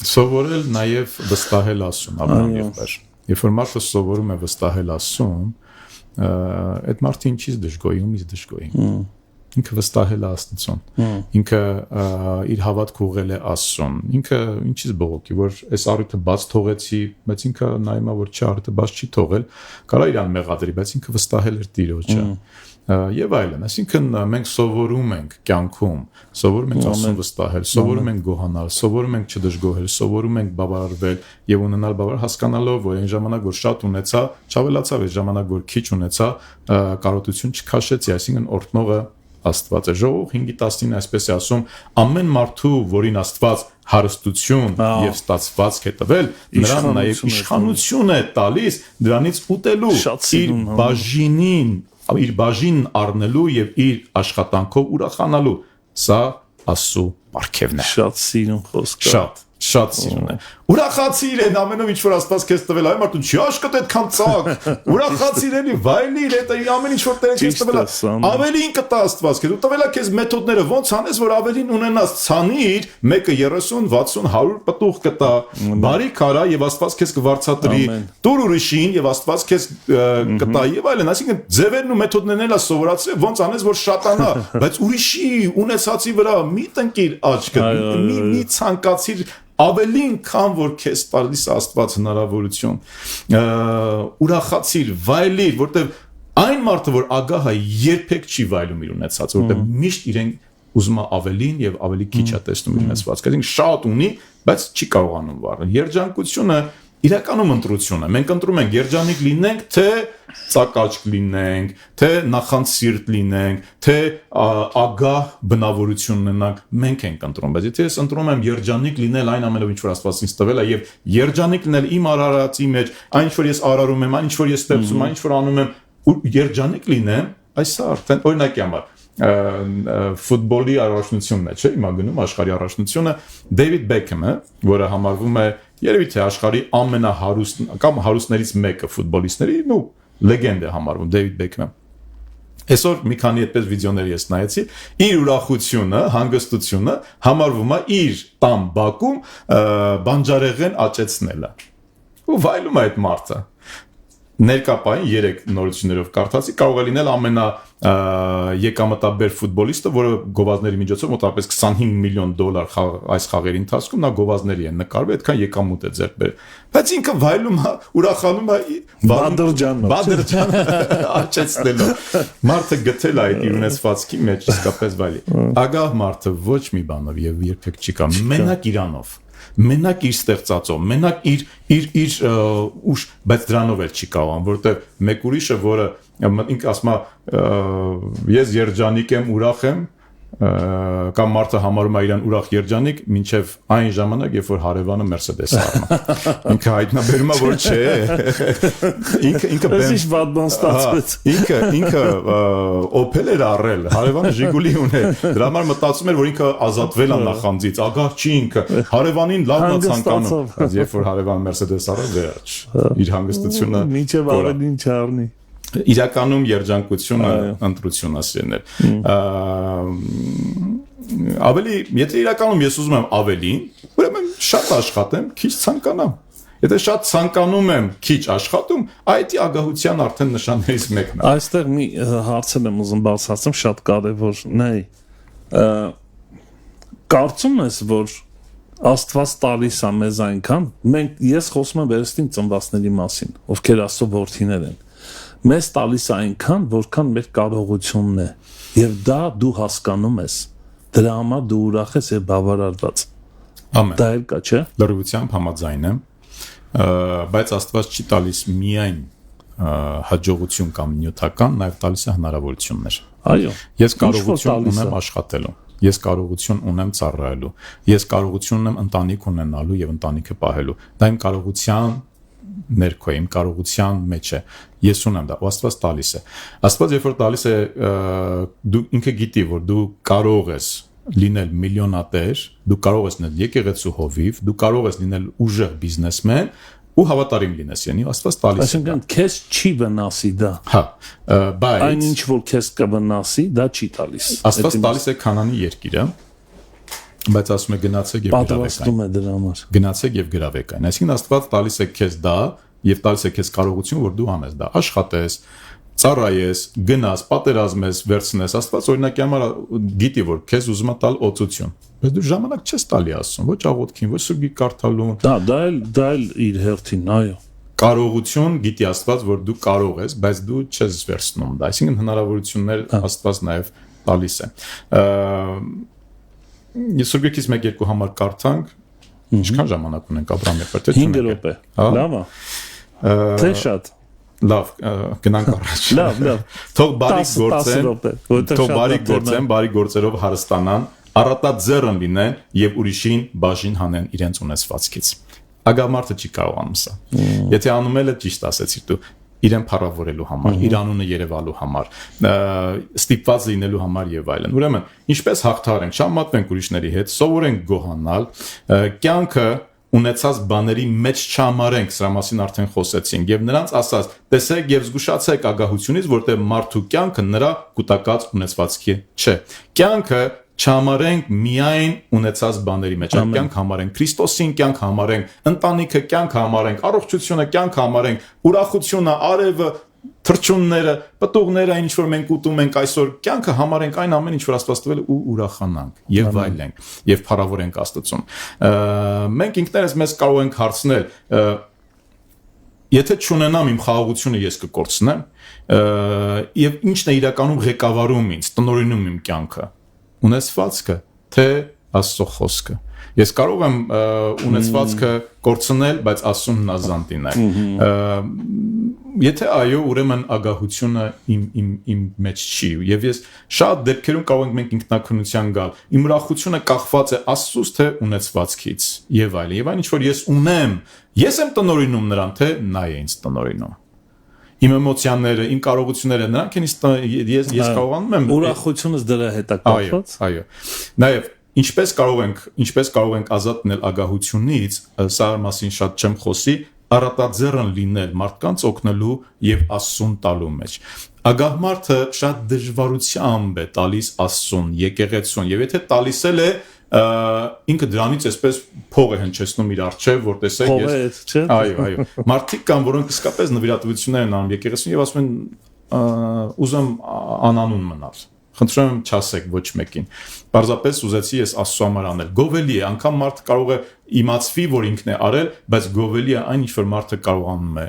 Սովորել նաև վստահել Աստծուն, Աբրահամ եղբայր։ Երբ որ մարդը սովորում է վստահել Աստծուն, այդ մարդը ինչից դժգոհի, ումից դժգոհի։ Ինքը վստահել է Աստծուն։ Ինքը իր հավատքը ուղղել է Աստծուն։ Ինքը ինչից բողոքի, որ այս առիթը բաց թողեցի, բայց ինքը նայում է, որ չի առիթը բաց չի թողել, կարա իրան մեղադրի, բայց ինքը վստահել էր Տիրոջը։ Եվ այլն, այսինքն մենք սովորում ենք կյանքում, սովորում ենք Աստծուն վստահել, սովորում ենք գոհանալ, սովորում ենք չդժգոհել, սովորում ենք բավարարվել եւ ունենալ բավարար, հասկանալով, որ այն ժամանակ որ շատ ունեցա, չավելացավ, այդ ժամանակ որ քիչ ունեցա, կարոտություն չքաշեցի, այսինքն օրհնողը Աստված է։ Ժողովուրդ 5:19 այսպես է ասում, ամեն մարդու, որին Աստված հարստություն եւ ստացվածք է տվել, նրան նաեւ իշխանություն է տալիս դրանից ուտելու, իր բաժինն առնելու եւ իր աշխատանքով ուրախանալու։ Սա Աստծո պարգևն է։ Շատ սիրուն խոսք։ Շատ սիրուն է։ Ուրախացիր այն ամենով ինչ որ Աստված քեզ տվել, այ մարդու չի աշխատել այդքան ծակ։ Ուրախացիր էլի, վայելիր այդ ամեն ինչ որ Տերը քեզ տվել է։ Ավելին կտա Աստված քեզ։ Ու տվել է քեզ մեթոդները, ոնց անես որ ավելին ունենաս, ցանիր, մեկը 30, 60, 100 պտուղ կտա։ Բարի քարա եւ Աստված քեզ կվարձատրի։ Տուր ուրիշին եւ Աստված քեզ կտա եւ այլն։ Այսինքն ձևերն ու մեթոդներն էլ սովորացրել, ոնց անես որ շատանա, բայց ուրիշի ունեցածի վրա մի տնկիր աչքը, մի ցանկացիր ավելին քան որ քեզ տալիս Աստված հնարավորություն, ուրախացիր, վայելիր, որտեվ այն մարդը որ ագահ է երբեք չի վայելում իր ունեցած, որտեվ միշտ իրեն ուզում է ավելին եւ ավելի քիչ է տեսնում իր ունեցվածքը, այսինքն շատ ունի, բայց չի կարողանում վառել։ Երջանկությունը իրականում ընտրություն է։ Մենք ընտրում ենք երջանիկ լինենք, թե ծակաճ լինենք, թե նախանձսիրտ լինենք, թե ագահ բնավորություն ունենանք, մենք ենք ընտրում։ Բայց եթե ես ընտրում եմ երջանիկ լինել այն ամենով ինչ որ Աստված ինձ տվել է եւ երջանիկ լինել իմ արարածի մեջ, այն ինչ որ ես արարում եմ, այն ինչ որ ես ստեղծում, այն ինչ որ անում եմ, ու երջանիկ լինեմ, այս արդեն օրինակի համար ֆուտբոլի առաջնությունն է, չէ՞, հիմա գնում աշխարհի առաջնությունը Դեյվիդ Բեքհեմը, որը համարվում է երևի թե աշխարհի ամենահարուստ կամ հարուստներից մեկը ֆուտբոլիստների, ու լեգենդ է համարվում Դեյվիդ Բեքհեմը։ Այսօր մի քանի այդպես վիդեոներ ես նայեցի, իր ուրախությունը, հանգստությունը համարվում է իր տան բակում բանջարեղեն աճեցնելը։ Ու վայելում է այդ մարդը։ Ներկապային 3 նորություններով կարդացի, կարող է լինել ամենա եկամտաբեր ֆուտբոլիստը, որը գովազների միջոցով մոտավորապես $25 միլիոն այս խաղերի ընթացքում նա գովազների են նկարվել, այդքան եկամուտ է ձեռք բերել։ Բայց ինքը վայելում է, ուրախանում է բադրջան աճեցնելով։ Մարդը գտել է այդ իր ունեցվածքի մեջ իսկապես վայելի։ Ագահ մարդը ոչ մի բանով եւ երբեք չի կա մենակ իրանով։ Մենակ իր ստեղծածով, մենակ իր ուշ, բայց դրանով էլ չի կարողանում, որովհետև մեկ ուրիշը, որը ինքը ասում է, ես երջանիկ եմ, ուրախ եմ, կամ մարդը համարում է իրան ուրախ երջանիկ, մինչև այն ժամանակ, երբ որ հարևանը Mercedes առնա։ Ինքը հայտնաբերում է, որ չէ։ Ինքը բեմ վատբան ստացվեց։ Ինքը Opel էր առել, հարևանը Ժիգուլի ուներ։ Դրա համար մտածում էր, որ ինքը ազատվել է նախանձից, ագահ չի ինքը, հարևանին լավն է ցանկանում։ Բայց երբ որ հարևանը Mercedes առավ, վերջ։ Իր հանգստությունը մինչև ավելին չառնի։ Իրականում երջանկությունը ընտրություն է սիրել։ Ավելի, եթե իրականում ես ուզում եմ ավելին, ուրեմն շատ աշխատեմ, քիչ ցանկանամ։ Եթե շատ ցանկանում եմ քիչ աշխատում, այդ ագահության արդեն նշաններից մեկն է։ Այստեղ մի հարց եմ ուզում բացատրեմ, շատ կարևորն է։ Կարծում ես, որ Աստված տալիս է մեզ այնքան, ես խոսում եմ վերստին ծնվածների մասին, ովքեր Աստծո որդիներ են։ Մեզ տալիս է այնքան, որքան մեր կարողությունն է, եւ դա դու հասկանում ես։ Դրա համար դու ուրախ ես եւ բավարարված։ Ամեն։ Դա էլ կա, չէ՞։ Լրիվությամբ համաձայն եմ, բայց Աստված չի տալիս միայն հաջողություն կամ նյութական, նաեւ տալիս է հնարավորություններ։ Այո։ Ես կարողություն ունեմ աշխատելու։ Ես կարողություն ունեմ ծառայելու։ Ես կարողություն ունեմ ընտանիք ունենալու եւ ընտանիքը պահելու։ Դա իմ կարողության ներքո է, իմ կարողության մեջ է։ Ես ունեմ դա, Աստված տալիս է։ Աստված երբ որ տալիս է, դու ինքը գիտի, որ դու կարող ես լինել միլիոնատեր, դու կարող ես լինել եկեղեցու հովիվ, դու կարող ես լինել ուժեղ բիզնեսմեն ու հավատարիմ լինես, yani Աստված տալիս է։ Այսինքն քեզ չի վնասի դա։ Հա, բայց այն ինչ որ քեզ կվնասի, դա չի տալիս։ Աստված տալիս է Քանանի երկիրը, բայց ասում է գնացեք եւ գրավեք այն։ Պատրաստում է դրա համար։ Գնացեք եւ գրավեք այն։ Այսինքն Աստված տալիս է քեզ դա եւ տալիս է քեզ կարողություն, որ դու անես դա, աշխատես, ծառայես, գնաս, պատերազմես, վերցնես։ Աստված օրինակի համար գիտի, որ քեզ ուզում է տալ օծություն, բայց դու ժամանակ չես տալի Աստծուն, ոչ աղոթքին, ոչ սուրբի կարդալուն։ Դա էլ իր հերթին, այո։ Կարողություն գիտի Աստված, որ դու կարող ես, բայց դու չես վերցնում դա։ Այսինքն հնարավորություններ Աստված նաեւ տալիս է։ Ես սուրբից 1-2 համար կարդանք, ինչքան ժամանակ ունենք Աբրահամի պետք է 5 րոպե։ Լավ է։ Թե շատ։ Լավ, գնանք առաջ։ Լավ։ Թող բարի գործեն, բարի գործերով հարստանան, առատաձեռն լինեն եւ ուրիշին բաժին հանեն իրենց ունեցվածքից։ Ագահ մարդը չի կարողանում սա։ Եթե անում էլ է ճիշտ ասեցիր դու, իրեն փառավորելու համար, իր անունը երևալու համար, ստիպված լինելու համար եւ այլն։ Ուրեմն, ինչպես հաղթահարենք, շամատվենք ուրիշների հետ, սովորենք գոհանալ, կյանքը ունեցած բաների մեջ չհամարենք, սրա մասին արդեն խոսեցինք, եւ նրանց ասած, տեսեք եւ զգուշացեք ագահությունից, որտեղ մարդու կյանքը նրա կուտակած ունեցվածքի չէ։ Կյանքը չհամարենք միայն ունեցած բաների մեջ, այլ կյանք համարենք Քրիստոսին, կյանք համարենք ընտանիքը, կյանք համարենք առողջությունը, կյանք համարենք ուրախությունը, արևը, թրջունները, պտուղները, ինչ որ մենք ուտում ենք այսօր, կյանքը համարենք այն ամեն ինչ որ Աստված տվել ու ուրախանանք եւ վայելենք եւ փառավորենք Աստծուն։ Մենք ինքներս մեզ կարող ենք հարցնել, եթե չունենամ իմ խաղաղությունը, ես կկորցնեմ, եւ ինչն է իրականում ղեկավարում ինձ, տնօրինում իմ կյանքը, ունեցվածքը, թե Աստծո խոսքը։ Ես կարող եմ ունեցվածքը կորցնել, բայց Աստծուն հնազանդ լինել։ Եթե այո, ուրեմն ագահությունը իմ մեջ չի, եւ ես շատ դեպքերում կարող ենք մենք ինքնակրթության գալ։ Իմ ուրախությունը կախված է Աստծուց, թե ունեցվածքից եւ այլն։ Եվ այն ինչ որ ես ունեմ, ես եմ տնօրինում նրան, թե նա է ինձ տնօրինում։ Իմ էմոցիաները, իմ կարողությունները, նրանք են ես կարողանում եմ ուրախությունս դրա հետ է կապված։ Այո։ Նաեւ ինչպես կարող ենք ազատ լինել ագահությունից, սա մասին շատ չեմ խոսի, առատաձեռն լինել մարդկանց օգնելու եւ Աստծուն տալու մեջ։ Ագահ մարդը շատ դժվարությամբ է տալիս Աստծուն, եկեղեցուն, եւ եթե տալիս է ինքը դրանից այսպես փող է հնչեցնում իր արժե, որ տեսեք ես։ Այո։ Մարդիկ կան, որոնք իսկապես նվիրատվություններ են անում եկեղեցուն եւ ասում են ուզում անանուն մնալ։ Խնդրում եմ չասեք ոչ մեկին։ Պարզապես ուզեցի ես Աստծո համար անել։ Գովելի է, անգամ մարդը կարող է իմացվի, որ ինքն է արել, բայց գովելի է այն ինչ որ մարդը կարողանում է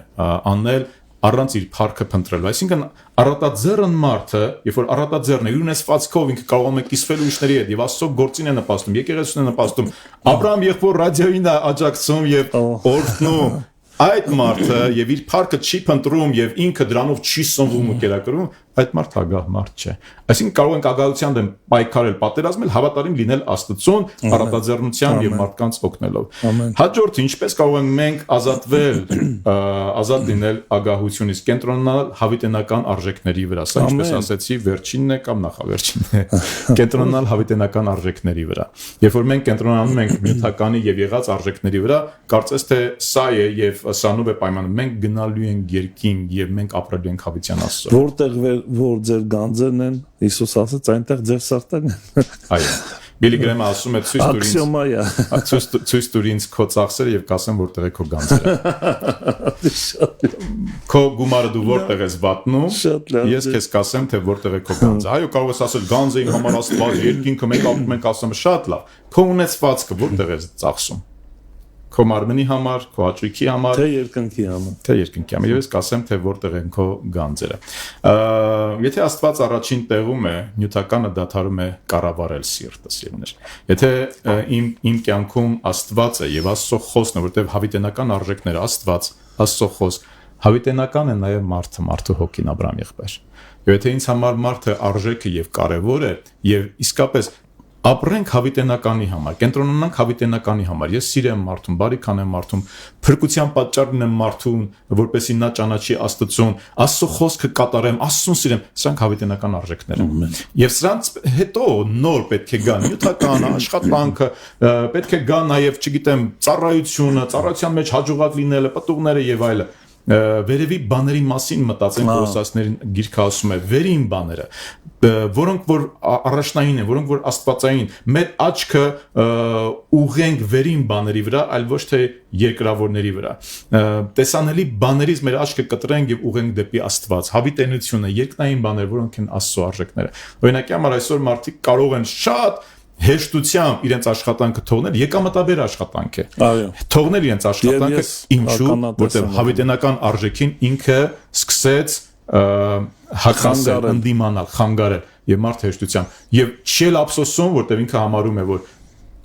անել առանց իր փառքը փնտրելու։ Այսինքն առատաձեռն մարդը, երբ որ առատաձեռն է, իր ունեցվածքով ինքը կարողանում է կիսվել ուրիշների հետ եւ Աստծո գործին է նպաստում, եկեղեցուն է նպաստում, Աբրահամ եղբոր ռադիոին է աջակցում եւ օրհնում։ Այդ մարդը եւ իր փառքը չի փնտրում եւ ինքը դրանով չի սնվում ու կերակրվում, այդ մարդը ագահ մարդ չէ։ Այսինքն կարող ենք ագահության դեմ պայքարել, պատերազմել, հավատարիմ լինել Աստծուն, առատաձեռնությամբ եւ մարդկանց օգնելով։ Հաջորդը ինչպես կարող ենք մենք ազատ լինել ագահությունից, կենտրոնանալ հավիտենական արժեքների վրա։ Սա ինչպես ասեցի, վերջինն է կամ նախավերջինն է։ Կենտրոնանալ հավիտենական արժեքների վրա։ Երբ որ մենք կենտրոնանում ենք նյութականի եւ եղած արժեքների վրա, կարծես թե սա է եւ սանով է պայմանը։ Մենք գնալու ենք երկինք եւ մենք ապրելու ենք հավիտյան Աստծո։ Որտեղ որ ձեր գանձերն են, Հիսուս ասաց, այնտեղ ձեր սրտերն են։ Այո։ Բիլի Գրեմը ասում է ցույց տուր ինձ քո ծախսերը եւ կասեմ որտեղ է քո գանձերը։ Քո գումարը դու որտեղ ես վատնում, ես քեզ կասեմ թե որտեղ է քո գանձը։ Այո, կարող ես ասել գանձը իմ համար աստված, երկինքը մենք ասում շատ լավ։ Քո ունեցվածքը որտեղ ես ծախսում։ Քո մարմնի համար, քո աճույքի համար, թե երկնքի համար։ Ես կասեմ թե որտեղ են քո գանձերը։ Եթե Աստված առաջին տեղում է, նյութականը դադարում է կառավարել սիրտս ելներ։ Եթե իմ կյանքում Աստված է եւ Աստծո խոսքն է, որտեղ հավիտենական արժեքները Աստծո խոսք, հավիտենական է նաեւ մարդու հոգին Աբրահամ եղբայր։ Եվ եթե ինձ համար մարդը արժեքը եւ կարեւոր է եւ իսկապես ապրենք հավիտենականի համար, կենտրոնանանք հավիտենականի համար։ Ես սիրեմ մարդուն, բարիք անեմ մարդուն, փրկության պատճառն եմ մարդուն, որպեսզի նա ճանաչի Աստծուն, Աստծո խոսքը կատարեմ, Աստծուն սիրեմ, սրանք հավիտենական արժեքներ են։ Եվ սրանց հետո նոր պետք է գա նյութական աշխատանքը, պետք է գա նաև, չգիտեմ, ծառայության մեջ հաջողակ լինելը, պտուղները եւ այլը։ Վերևի բաների մասին մտածենք, Կոլոսացիներին գիրքը ասում է, վերին բաները, որոնք որ առաջնային են, որոնք որ աստվածային, մեր աչքը ուղենք վերին բաների վրա, այլ ոչ թե երկրավորների վրա։ Տեսանելի բաներից մեր աչքը կտրենք եւ ուղենք դեպի Աստված, հավիտենությունը, երկնային բաներ, որոնք են Աստծո արժեքները։ Օրինակի համար այսօր մարդիկ կարող են շատ հեշտությամբ իրենց աշխատանքը թողնել, եկամտաբեր աշխատանք է։ Այո։ Թողնել իրենց աշխատանքը, ինչու, որտեղ հավիտենական արժեքին ինքը սկսեց հակասել, ընդդիմանալ, խանգարել եւ մարդը հեշտությամբ եւ չել ափսոսում, որտեղ ինքը համարում է, որ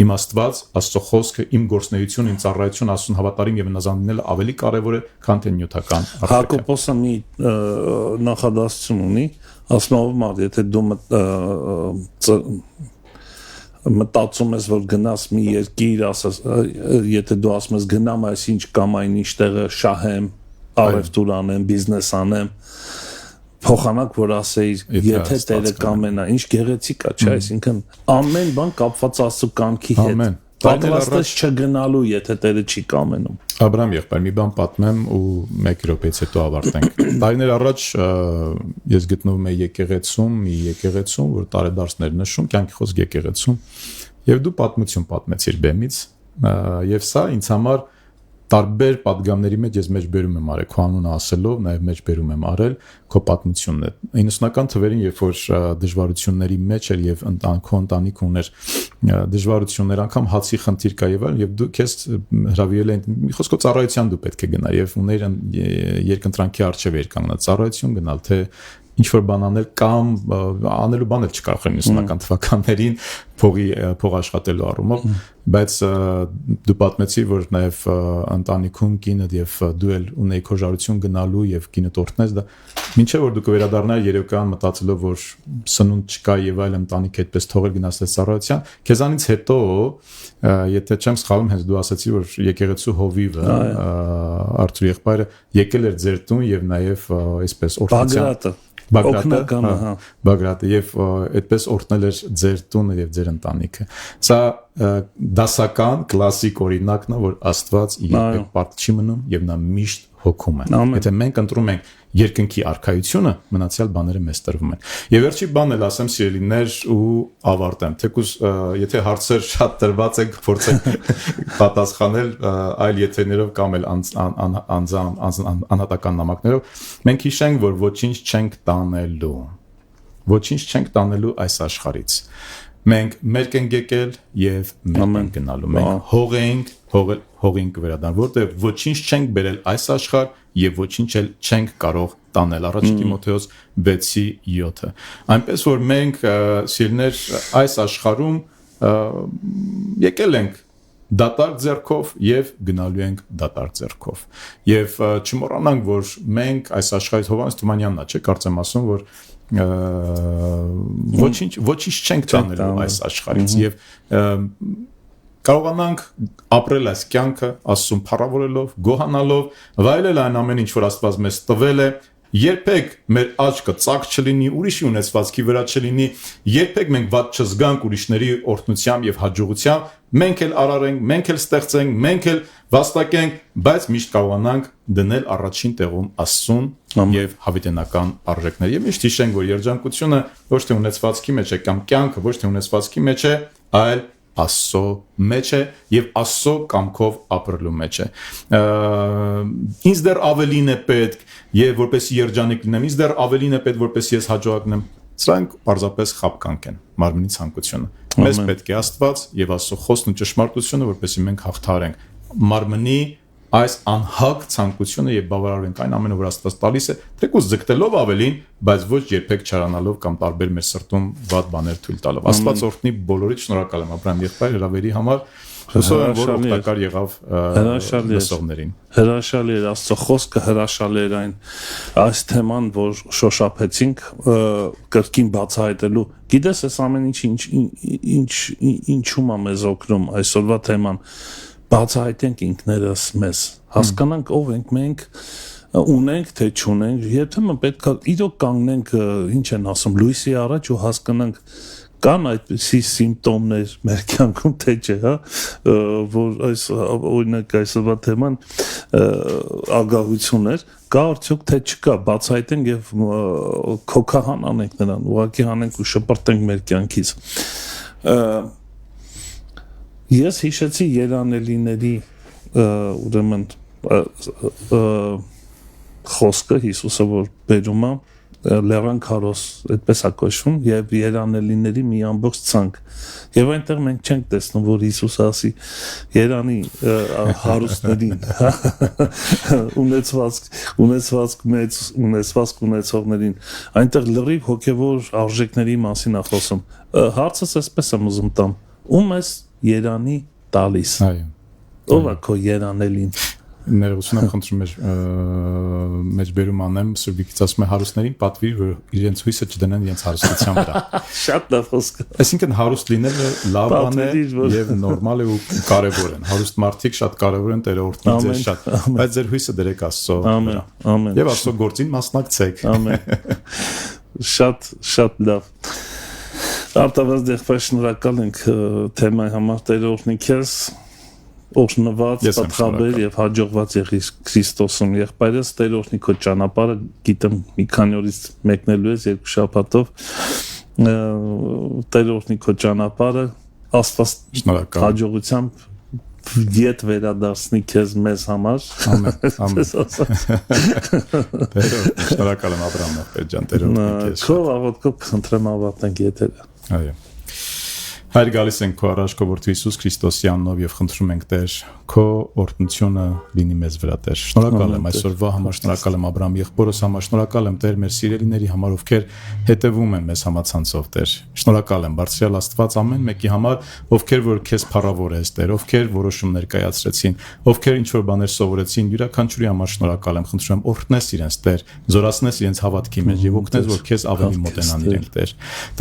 իմ Աստված, Աստծո խոսքը, իմ գործունեությունը, իմ ծառայությունը Աստծուն հավատարիմ եւ նազանելը ավելի կարեւոր է, քան թե նյութական արժեքը։ Հակոբոսը մի նախադասություն ունի, ասում է, մարդ, եթե դու մտածում ես, որ գնաս մի երկիր, եթե դու ասում ես գնամ այսինչ կամ այնինչ տեղը շահեմ, առևտուր անեմ, բիզնես անեմ, փոխանակ որ ասեիր, եթե Տերը կամենա, ինչ գեղեցիկ է, չէ՞, այսինքն ամեն բան կապված Աստծո կամքի հետ։ Պատրաստ ես չգնալու, եթե Տերը չի կամենում։ Աբրահամ եղբայր, մի բան պատմեմ ու 1 րոպեից հետո ավարտենք։ Տարիներ առաջ ես գտնվում եի եկեղեցում, որ տարեդարձներ նշում, կյանքի խոսք եկեղեցում, եւ դու պատմություն պատմեցիր բեմից, եւ սա ինձ համար տարբեր падգամների մեջ ես մեջբերում եմ արել, քո անունը ասելով, նաև մեջբերում եմ արել քո պատմությունն է։ 90-ական թվերին, երբ որ դժվարությունների մեջ էր եւ քո ընտանիքը ուներ դժվարություններ, անգամ հացի խնդիր կա եւ այլն, եւ դու քեզ հրավիրել են, մի խոսքով ծառայության դու պետք է գնալ եւ ուներ երկընտրանքի արժեվ էր կանգնած ծառայություն գնալ, թե ինչ որ բան անել կամ անելու բան էլ չկարող են 90-ական թվականներին փող աշխատելու առումով, բայց դու պատմեցի, որ նաև ընտանիքում կինդ եւ դու էլ ունեի քո ժառություն գնալու եւ կինդ օրհնես, դա մինչեւ որ դու կվերադառնար երեկոյան մտածելով, որ սնունդ չկա եւ այլ ընտանիք այդպես թողել գնաս ծառայության, քեզանից հետո եթե չեմ սխալվում, հենց դու ասացի, որ եկեղեցու հովիվը Արթուր եղբայրը եկել էր ձեր տուն եւ նաև այսպես օրհնության Բագրատը եւ այդպես օրհնել էր ձեր տունը եւ ձեր ընտանիքը։ Սա դասական կլասիկ օրինակն է, որ Աստված երբեք պարտք չի մնում եւ նա միշտ հոգում է։ Եթե մենք ընտրում ենք երկնքի արքայությունը, մնացյալ բաները մեզ տրվում են։ Եվ վերջի բանն էլ ասեմ, սիրելիներ, ու ավարտեմ։ Թեկուզ եթե հարցեր շատ տրված են, փորձենք պատասխանել այլ եթերներով կամ էլ անհատական նամակներով, մենք հիշենք, որ ոչինչ չենք տանելու։ Ոչինչ չենք տանելու այս աշխարհից։ Մենք մերկ ենք եկել եւ մենք ենք գնալու։ Մենք հողենք վերադառնալ, որտեղ ոչինչ չենք բերել այս աշխարհ եւ ոչինչ էլ չենք կարող տանել։ Առաջ Տիմոթեոս 6:7։ Այնպես որ մենք սիրներ այս աշխարհում եկել ենք դատարկ ձեռքով եւ գնալու ենք դատարկ ձեռքով։ Եվ չմոռանանք, որ մենք այս աշխարհից Հովհաննես Թումանյանն է, չէ՞, կարծեմ ասում, որ ոչինչ չենք տանելու այս աշխարհից եւ կարողանանք ապրել այս կյանքը Աստծուն փառավորելով, գոհանալով, վայելել այն ամեն ինչ, որ Աստված մեզ տվել է, երբեք մեր աչքը ծակ չլինի, ուրիշի ունեցվածքի վրա չլինի, երբեք մենք վատ չզգանք ուրիշների օրհնությամբ եւ հաջողությամբ, մենք էլ արարենք, մենք էլ ստեղծենք, մենք էլ վաստակենք, բայց միշտ կարողանանք դնել առաջին տեղում Աստծուն եւ հավիտենական արժեքներ։ Եվ միշտ հիշենք, որ երջանկությունը ոչ թե ունեցվածքի մեջ է կամ կյանքը ոչ թե ունեցվածքի մեջ է, այլ Աստծո մեջ է եւ Աստծո կամքով ապրելու մեջ է։ Ինձ դեռ ավելին է պետք եւ որպեսի երջանիկ լինեմ, ինձ դեռ ավելին է պետք որպեսի ես հաջողակ լինեմ։ Սրանք պարզապես խաբկանք են, մարմնի ցանկությունը։ Մեզ պետք է Աստված եւ Աստծո խոսքն ու ճշմարտությունը, որպեսի մենք հաղթահարենք մարմնի այս անհակ ցանկությունը եւ բավարարենք այն ամենը, որ Աստված տալիս է, թեկուզ ձգտելով ավելին, բայց ոչ երբեք չարանալով կամ տարբեր մեր սրտում վատ բաներ թույլ տալով։ Աստված օրհնի բոլորիդ, շնորհակալ եմ Աբրահամ եղբայր հրավերի համար։ Հուսով եմ, որ օգտակար եղավ լսողներին։ Հրաշալի էր Աստծո խոսքը, հրաշալի էր այս թեման, որ շոշափեցինք կրկին բացահայտելու։ Գիտես, այս ամեն ինչում է մեզ օգնում այսօրվա թեման բացահայտենք ինքներս մեզ, հասկանանք ով ենք մենք, ունենք թե չունենք, երբեմն պետք է իրոք կանգնենք, ինչ են ասում, լույսի առաջ ու հասկանանք կան այդպիսի սիմպտոմներ մեր կյանքում թե չէ, հա, որ այս օրինակ այսօրվա թեման ագահություններ, կա արդյոք թե չկա, բացահայտենք եւ քոքահան անենք նրան, ուղղակի հանենք ու շպրտենք մեր կյանքից։ Ես հիշեցի երանելիների ուրեմն խոսքը Հիսուսը որ բերում է լեռան քարոս, այդպես է կոչվում, եւ երանելիների մի ամբողջ ցանկ։ Եվ այնտեղ մենք չենք տեսնում, որ Հիսուսը ասի երանի հարուստներին, ունեցվածք ունեցողներին, այնտեղ լրիվ հոգեվոր արժեքների մասին է խոսում։ Հարցս էսպես եմ ուզում տամ, ում ես երանի տալիս։ Այո։ Ով է քո երանելին։ Ներողություն եմ խնդրում մեջբերում անեմ, Սուրբիկից ասում է հարուստներին պատվիր, որ իրենց հույսը չդնեն իրենց հարստության վրա։ Շատ լավ խոսք։ Այսինքն հարուստ լինելը լավ բան է եւ նորմալ է ու կարեւոր է։ Հարուստ մարդիկ շատ կարեւոր են, Տերը օրհնի ձեզ շատ, բայց ձեր հույսը դրեք Աստծո վրա։ Ամեն։ Եվ Աստծո գործին մասնակցեք։ Ամեն։ Շատ լավ։ Արտավազդ եղբայր, շնորհակալ ենք թեմայի համար, Տերը օրհնի քեզ։ Օրհնված, պատղաբեր եւ հաջողված եղիր Քրիստոսում։ Եղբայրս Տեր օրհնի քո ճանապարհը, գիտեմ մի քանի օրից մեկնելու ես երկու շաբաթով։ Տեր օրհնի քո ճանապարհը, Աստված հաջողությամբ ետ վերադարձնի քեզ մեզ համար։ Ամեն։ Շնորհակալ եմ Աբրահամ եղբայր ջան, Տեր օրհնի քեզ։ Քո աղոթքով խնդրեմ ավարտենք եթերը։ Այո։ Հայր գալիս ենք քո առաջ քո որդու Հիսուս Քրիստոսի անունով եւ խնդրում ենք Տեր քո օրհնությունը լինի մեզ վրա Տեր։ Շնորհակալ եմ այսօրվա համար, շնորհակալ եմ Աբրահամ եղբորս համար, շնորհակալ եմ Տեր մեր սիրելիների համար, ովքեր հետևում են մեզ համացանցով Տեր։ Շնորհակալ եմ Բարձրյալ Աստված ամեն մեկի համար, ովքեր որ քեզ փառավոր ես Տեր, ովքեր որոշումներ կայացրեցին, ովքեր ինչ որ բաներ սովորեցին, յուրաքանչյուրի համար շնորհակալ եմ, խնդրում օրհնես իրենց Տեր, զորացնես իրենց հավատքի մեջ եւ օգնես որ քեզ ավելի մոտենան իրենք Տեր։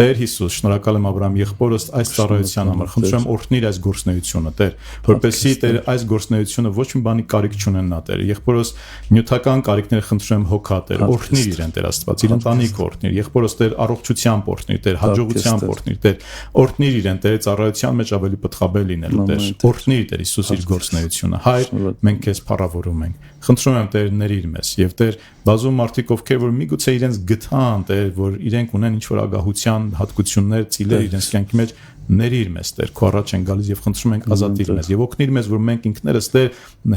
Տեր Հիսուս, շնորհակալ եմ Աբրահամ եղբորս այս ծառայության համար, խնդրում օրհնիր այս գործունեությունը Տեր, որպեսզի Տեր այս գործունեությունը ոչ մի բանի կարիք չունենա Տեր։ Եղբորս նյութական կարիքներ խնդրում հոգա Տեր, օրհնիր իրեն Տեր Աստված, իր ընտանիքը օրհնիր, եղբորս Տեր առողջությամբ օրհնիր Տեր, հաջողությամբ օրհնիր Տեր, օրհնիր իրեն Տեր ծառայության մեջ ավելի պտղաբեր լինելու Տեր, օրհնիր Տեր Հիսուս իր գործունեությունը։ Հայր, մենք քեզ փառավորում ենք։ Խնդրում եմ Տեր ների մեզ եւ Տեր բազում մարդիկ ովքեր որ միգուցե իրենց գտան Տեր որ իրենք ունեն ինչ որ ագահության հատկություններ, ծիլեր իրենց կյանքի մեջ ներիր մեզ Տեր, քո առաջ են գալիս եւ խնդրում ենք ազատիր մեզ եւ օգնիր մեզ որ մենք ինքներս Տեր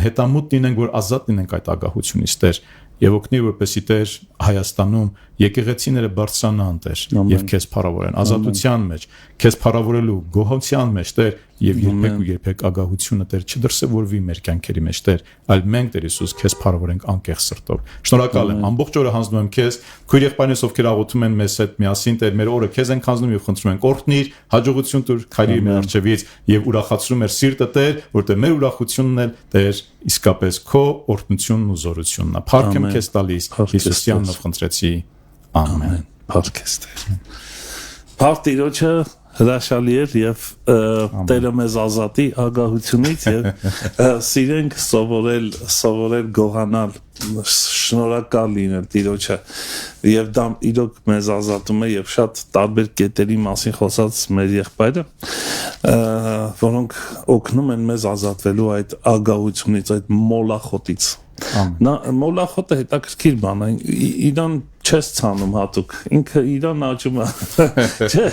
հետամուտ լինենք որ ազատ լինենք այդ ագահությունից Տեր եւ օգնիր որպեսի Տեր Հայաստանում եկեղեցիները բարձրանան Տեր եւ քեզ փառավորեն ազատության մեջ քեզ փառավորելու գոհության մեջ Տեր եւ երբեք ու երբեք ագահությունը Տեր չդրսևորվի մեր կյանքերի մեջ Տեր այլ մենք Տեր Հիսուս քեզ փառավորենք անկեղծ սրտով շնորհակալ եմ ամբողջ օրը հանձնում եմ քեզ քույր եղբայրներս ովքեր աղոթում են մեզ հետ միասին Տեր մեր օրը քեզ ենք հանձնում եւ խնդրում ենք օրհնիր հաջողություն տուր քայլի մեր առջևից եւ ուրախացրու մեր սիրտը Տեր որտեղ մեր ուրախությունն էլ Տեր իսկապես քո օրհնությունն ու զորությունն է փառք եմ քեզ տալիս Հիսուսի անունով խնդրեցի ամեն փառք Տեր Փառք Տիրոջը հրաշալի էր եւ Տերը մեզ ազատի ագահությունից եւ սիրենք սովորել գողանալ, շնորհակալ լինել Տիրոջը եւ դա իրոք մեզ ազատում է եւ շատ տարբեր կետերի մասին խոսած մեր եղբայրը, որոնք օգնում են մեզ ազատվելու այդ ագահությունից, այդ մոլախոտից։ Նա մոլախոտը հետաքրքիր բան է, իրան չես ցանում հատուկ, ինքը իրան աճում է, չէ,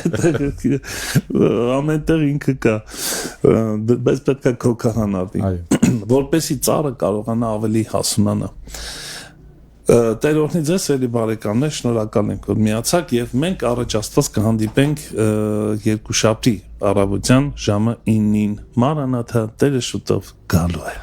ամենտեղ ինքը կա, բայց պետք է քո քահանալի, որպեսի ծառը կարողանա ավելի հասունանա։ Տեր օրհնի ձեզ, սիրելի բարեկամներ, շնորհակալ ենք, որ միացաք եւ մենք առաջ Աստված կհանդիպենք երկուշաբթի առավոտյան ժամը 9-ին։ Մանրաթա, Տերը շուտով գալու է։